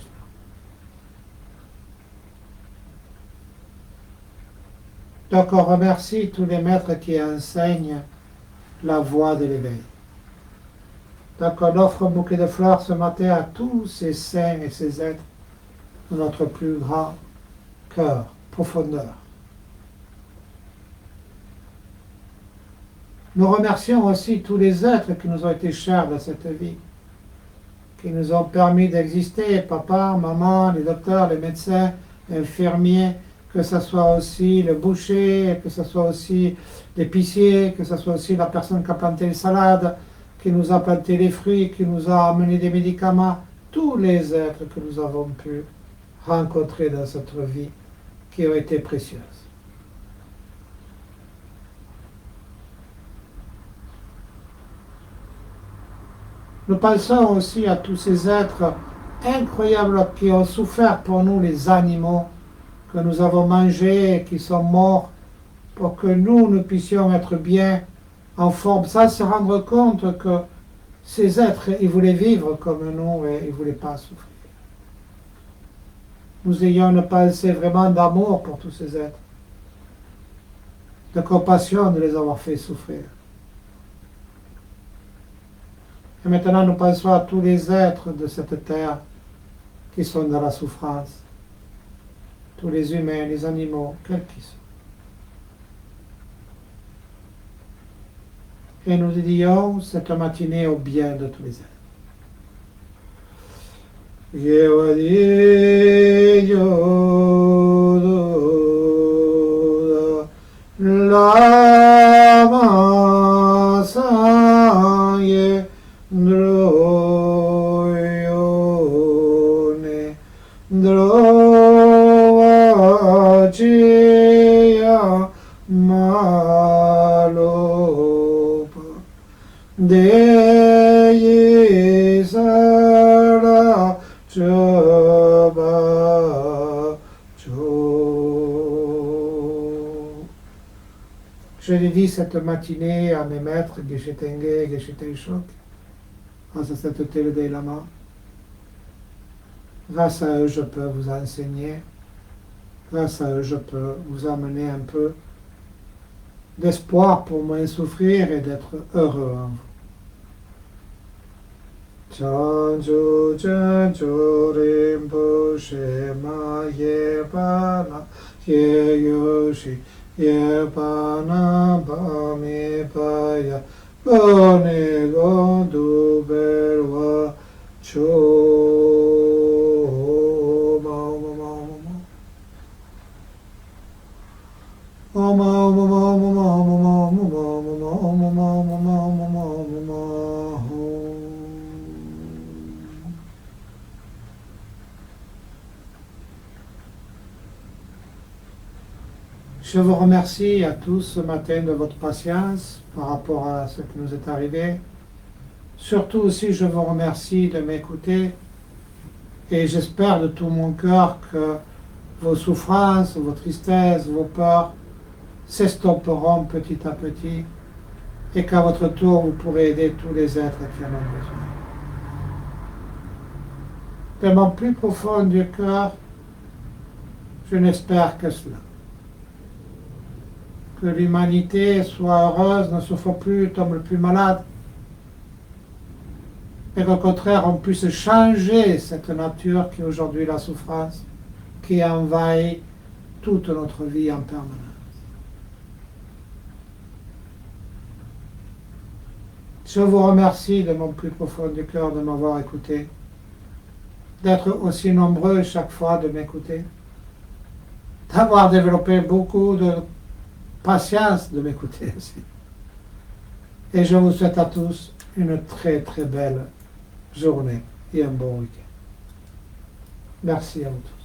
cela. Donc on remercie tous les maîtres qui enseignent la voie de l'éveil. Donc on offre un bouquet de fleurs ce matin à tous ces saints et ces êtres de notre plus grand cœur, profondeur. Nous remercions aussi tous les êtres qui nous ont été chers dans cette vie, qui nous ont permis d'exister, papa, maman, les docteurs, les médecins, les infirmiers, que ce soit aussi le boucher, que ce soit aussi l'épicier, que ce soit aussi la personne qui a planté les salades, qui nous a planté les fruits, qui nous a amené des médicaments, tous les êtres que nous avons pu rencontrer dans cette vie qui ont été précieuses. Nous pensons aussi à tous ces êtres incroyables qui ont souffert pour nous, les animaux que nous avons mangés et qui sont morts, pour que nous puissions être bien en forme, sans se rendre compte que ces êtres, ils voulaient vivre comme nous et ils ne voulaient pas souffrir. Nous ayons une pensée vraiment d'amour pour tous ces êtres, de compassion de les avoir fait souffrir. Et maintenant, nous pensons à tous les êtres de cette terre qui sont dans la souffrance, tous les humains, les animaux, quels qu'ils soient. Et nous dédions cette matinée au bien de tous les êtres. Je dédie cette matinée à mes maîtres, Geshe Tenge et Geshe Taishok, grâce à cette télé des lamas. Grâce à eux, je peux vous enseigner. Grâce à eux, je peux vous amener un peu d'espoir pour moins souffrir et d'être heureux en vous. Chanju chanju rinpoche ma yepana yeyoshi yepana bami paya gone gondu berwa cho Je vous remercie à tous ce matin de votre patience par rapport à ce qui nous est arrivé. Surtout aussi, je vous remercie de m'écouter et j'espère de tout mon cœur que vos souffrances, vos tristesses, vos peurs s'estopperont petit à petit et qu'à votre tour, vous pourrez aider tous les êtres qui en ont besoin. De mon plus profond du cœur, je n'espère que cela. Que l'humanité soit heureuse, ne souffre plus, tombe le plus malade, et qu'au contraire, on puisse changer cette nature qui est aujourd'hui la souffrance, qui envahit toute notre vie en permanence. Je vous remercie de mon plus profond du cœur de m'avoir écouté, d'être aussi nombreux chaque fois de m'écouter, d'avoir développé beaucoup de patience de m'écouter aussi. Et je vous souhaite à tous une très très belle journée et un bon week-end. Merci à vous tous.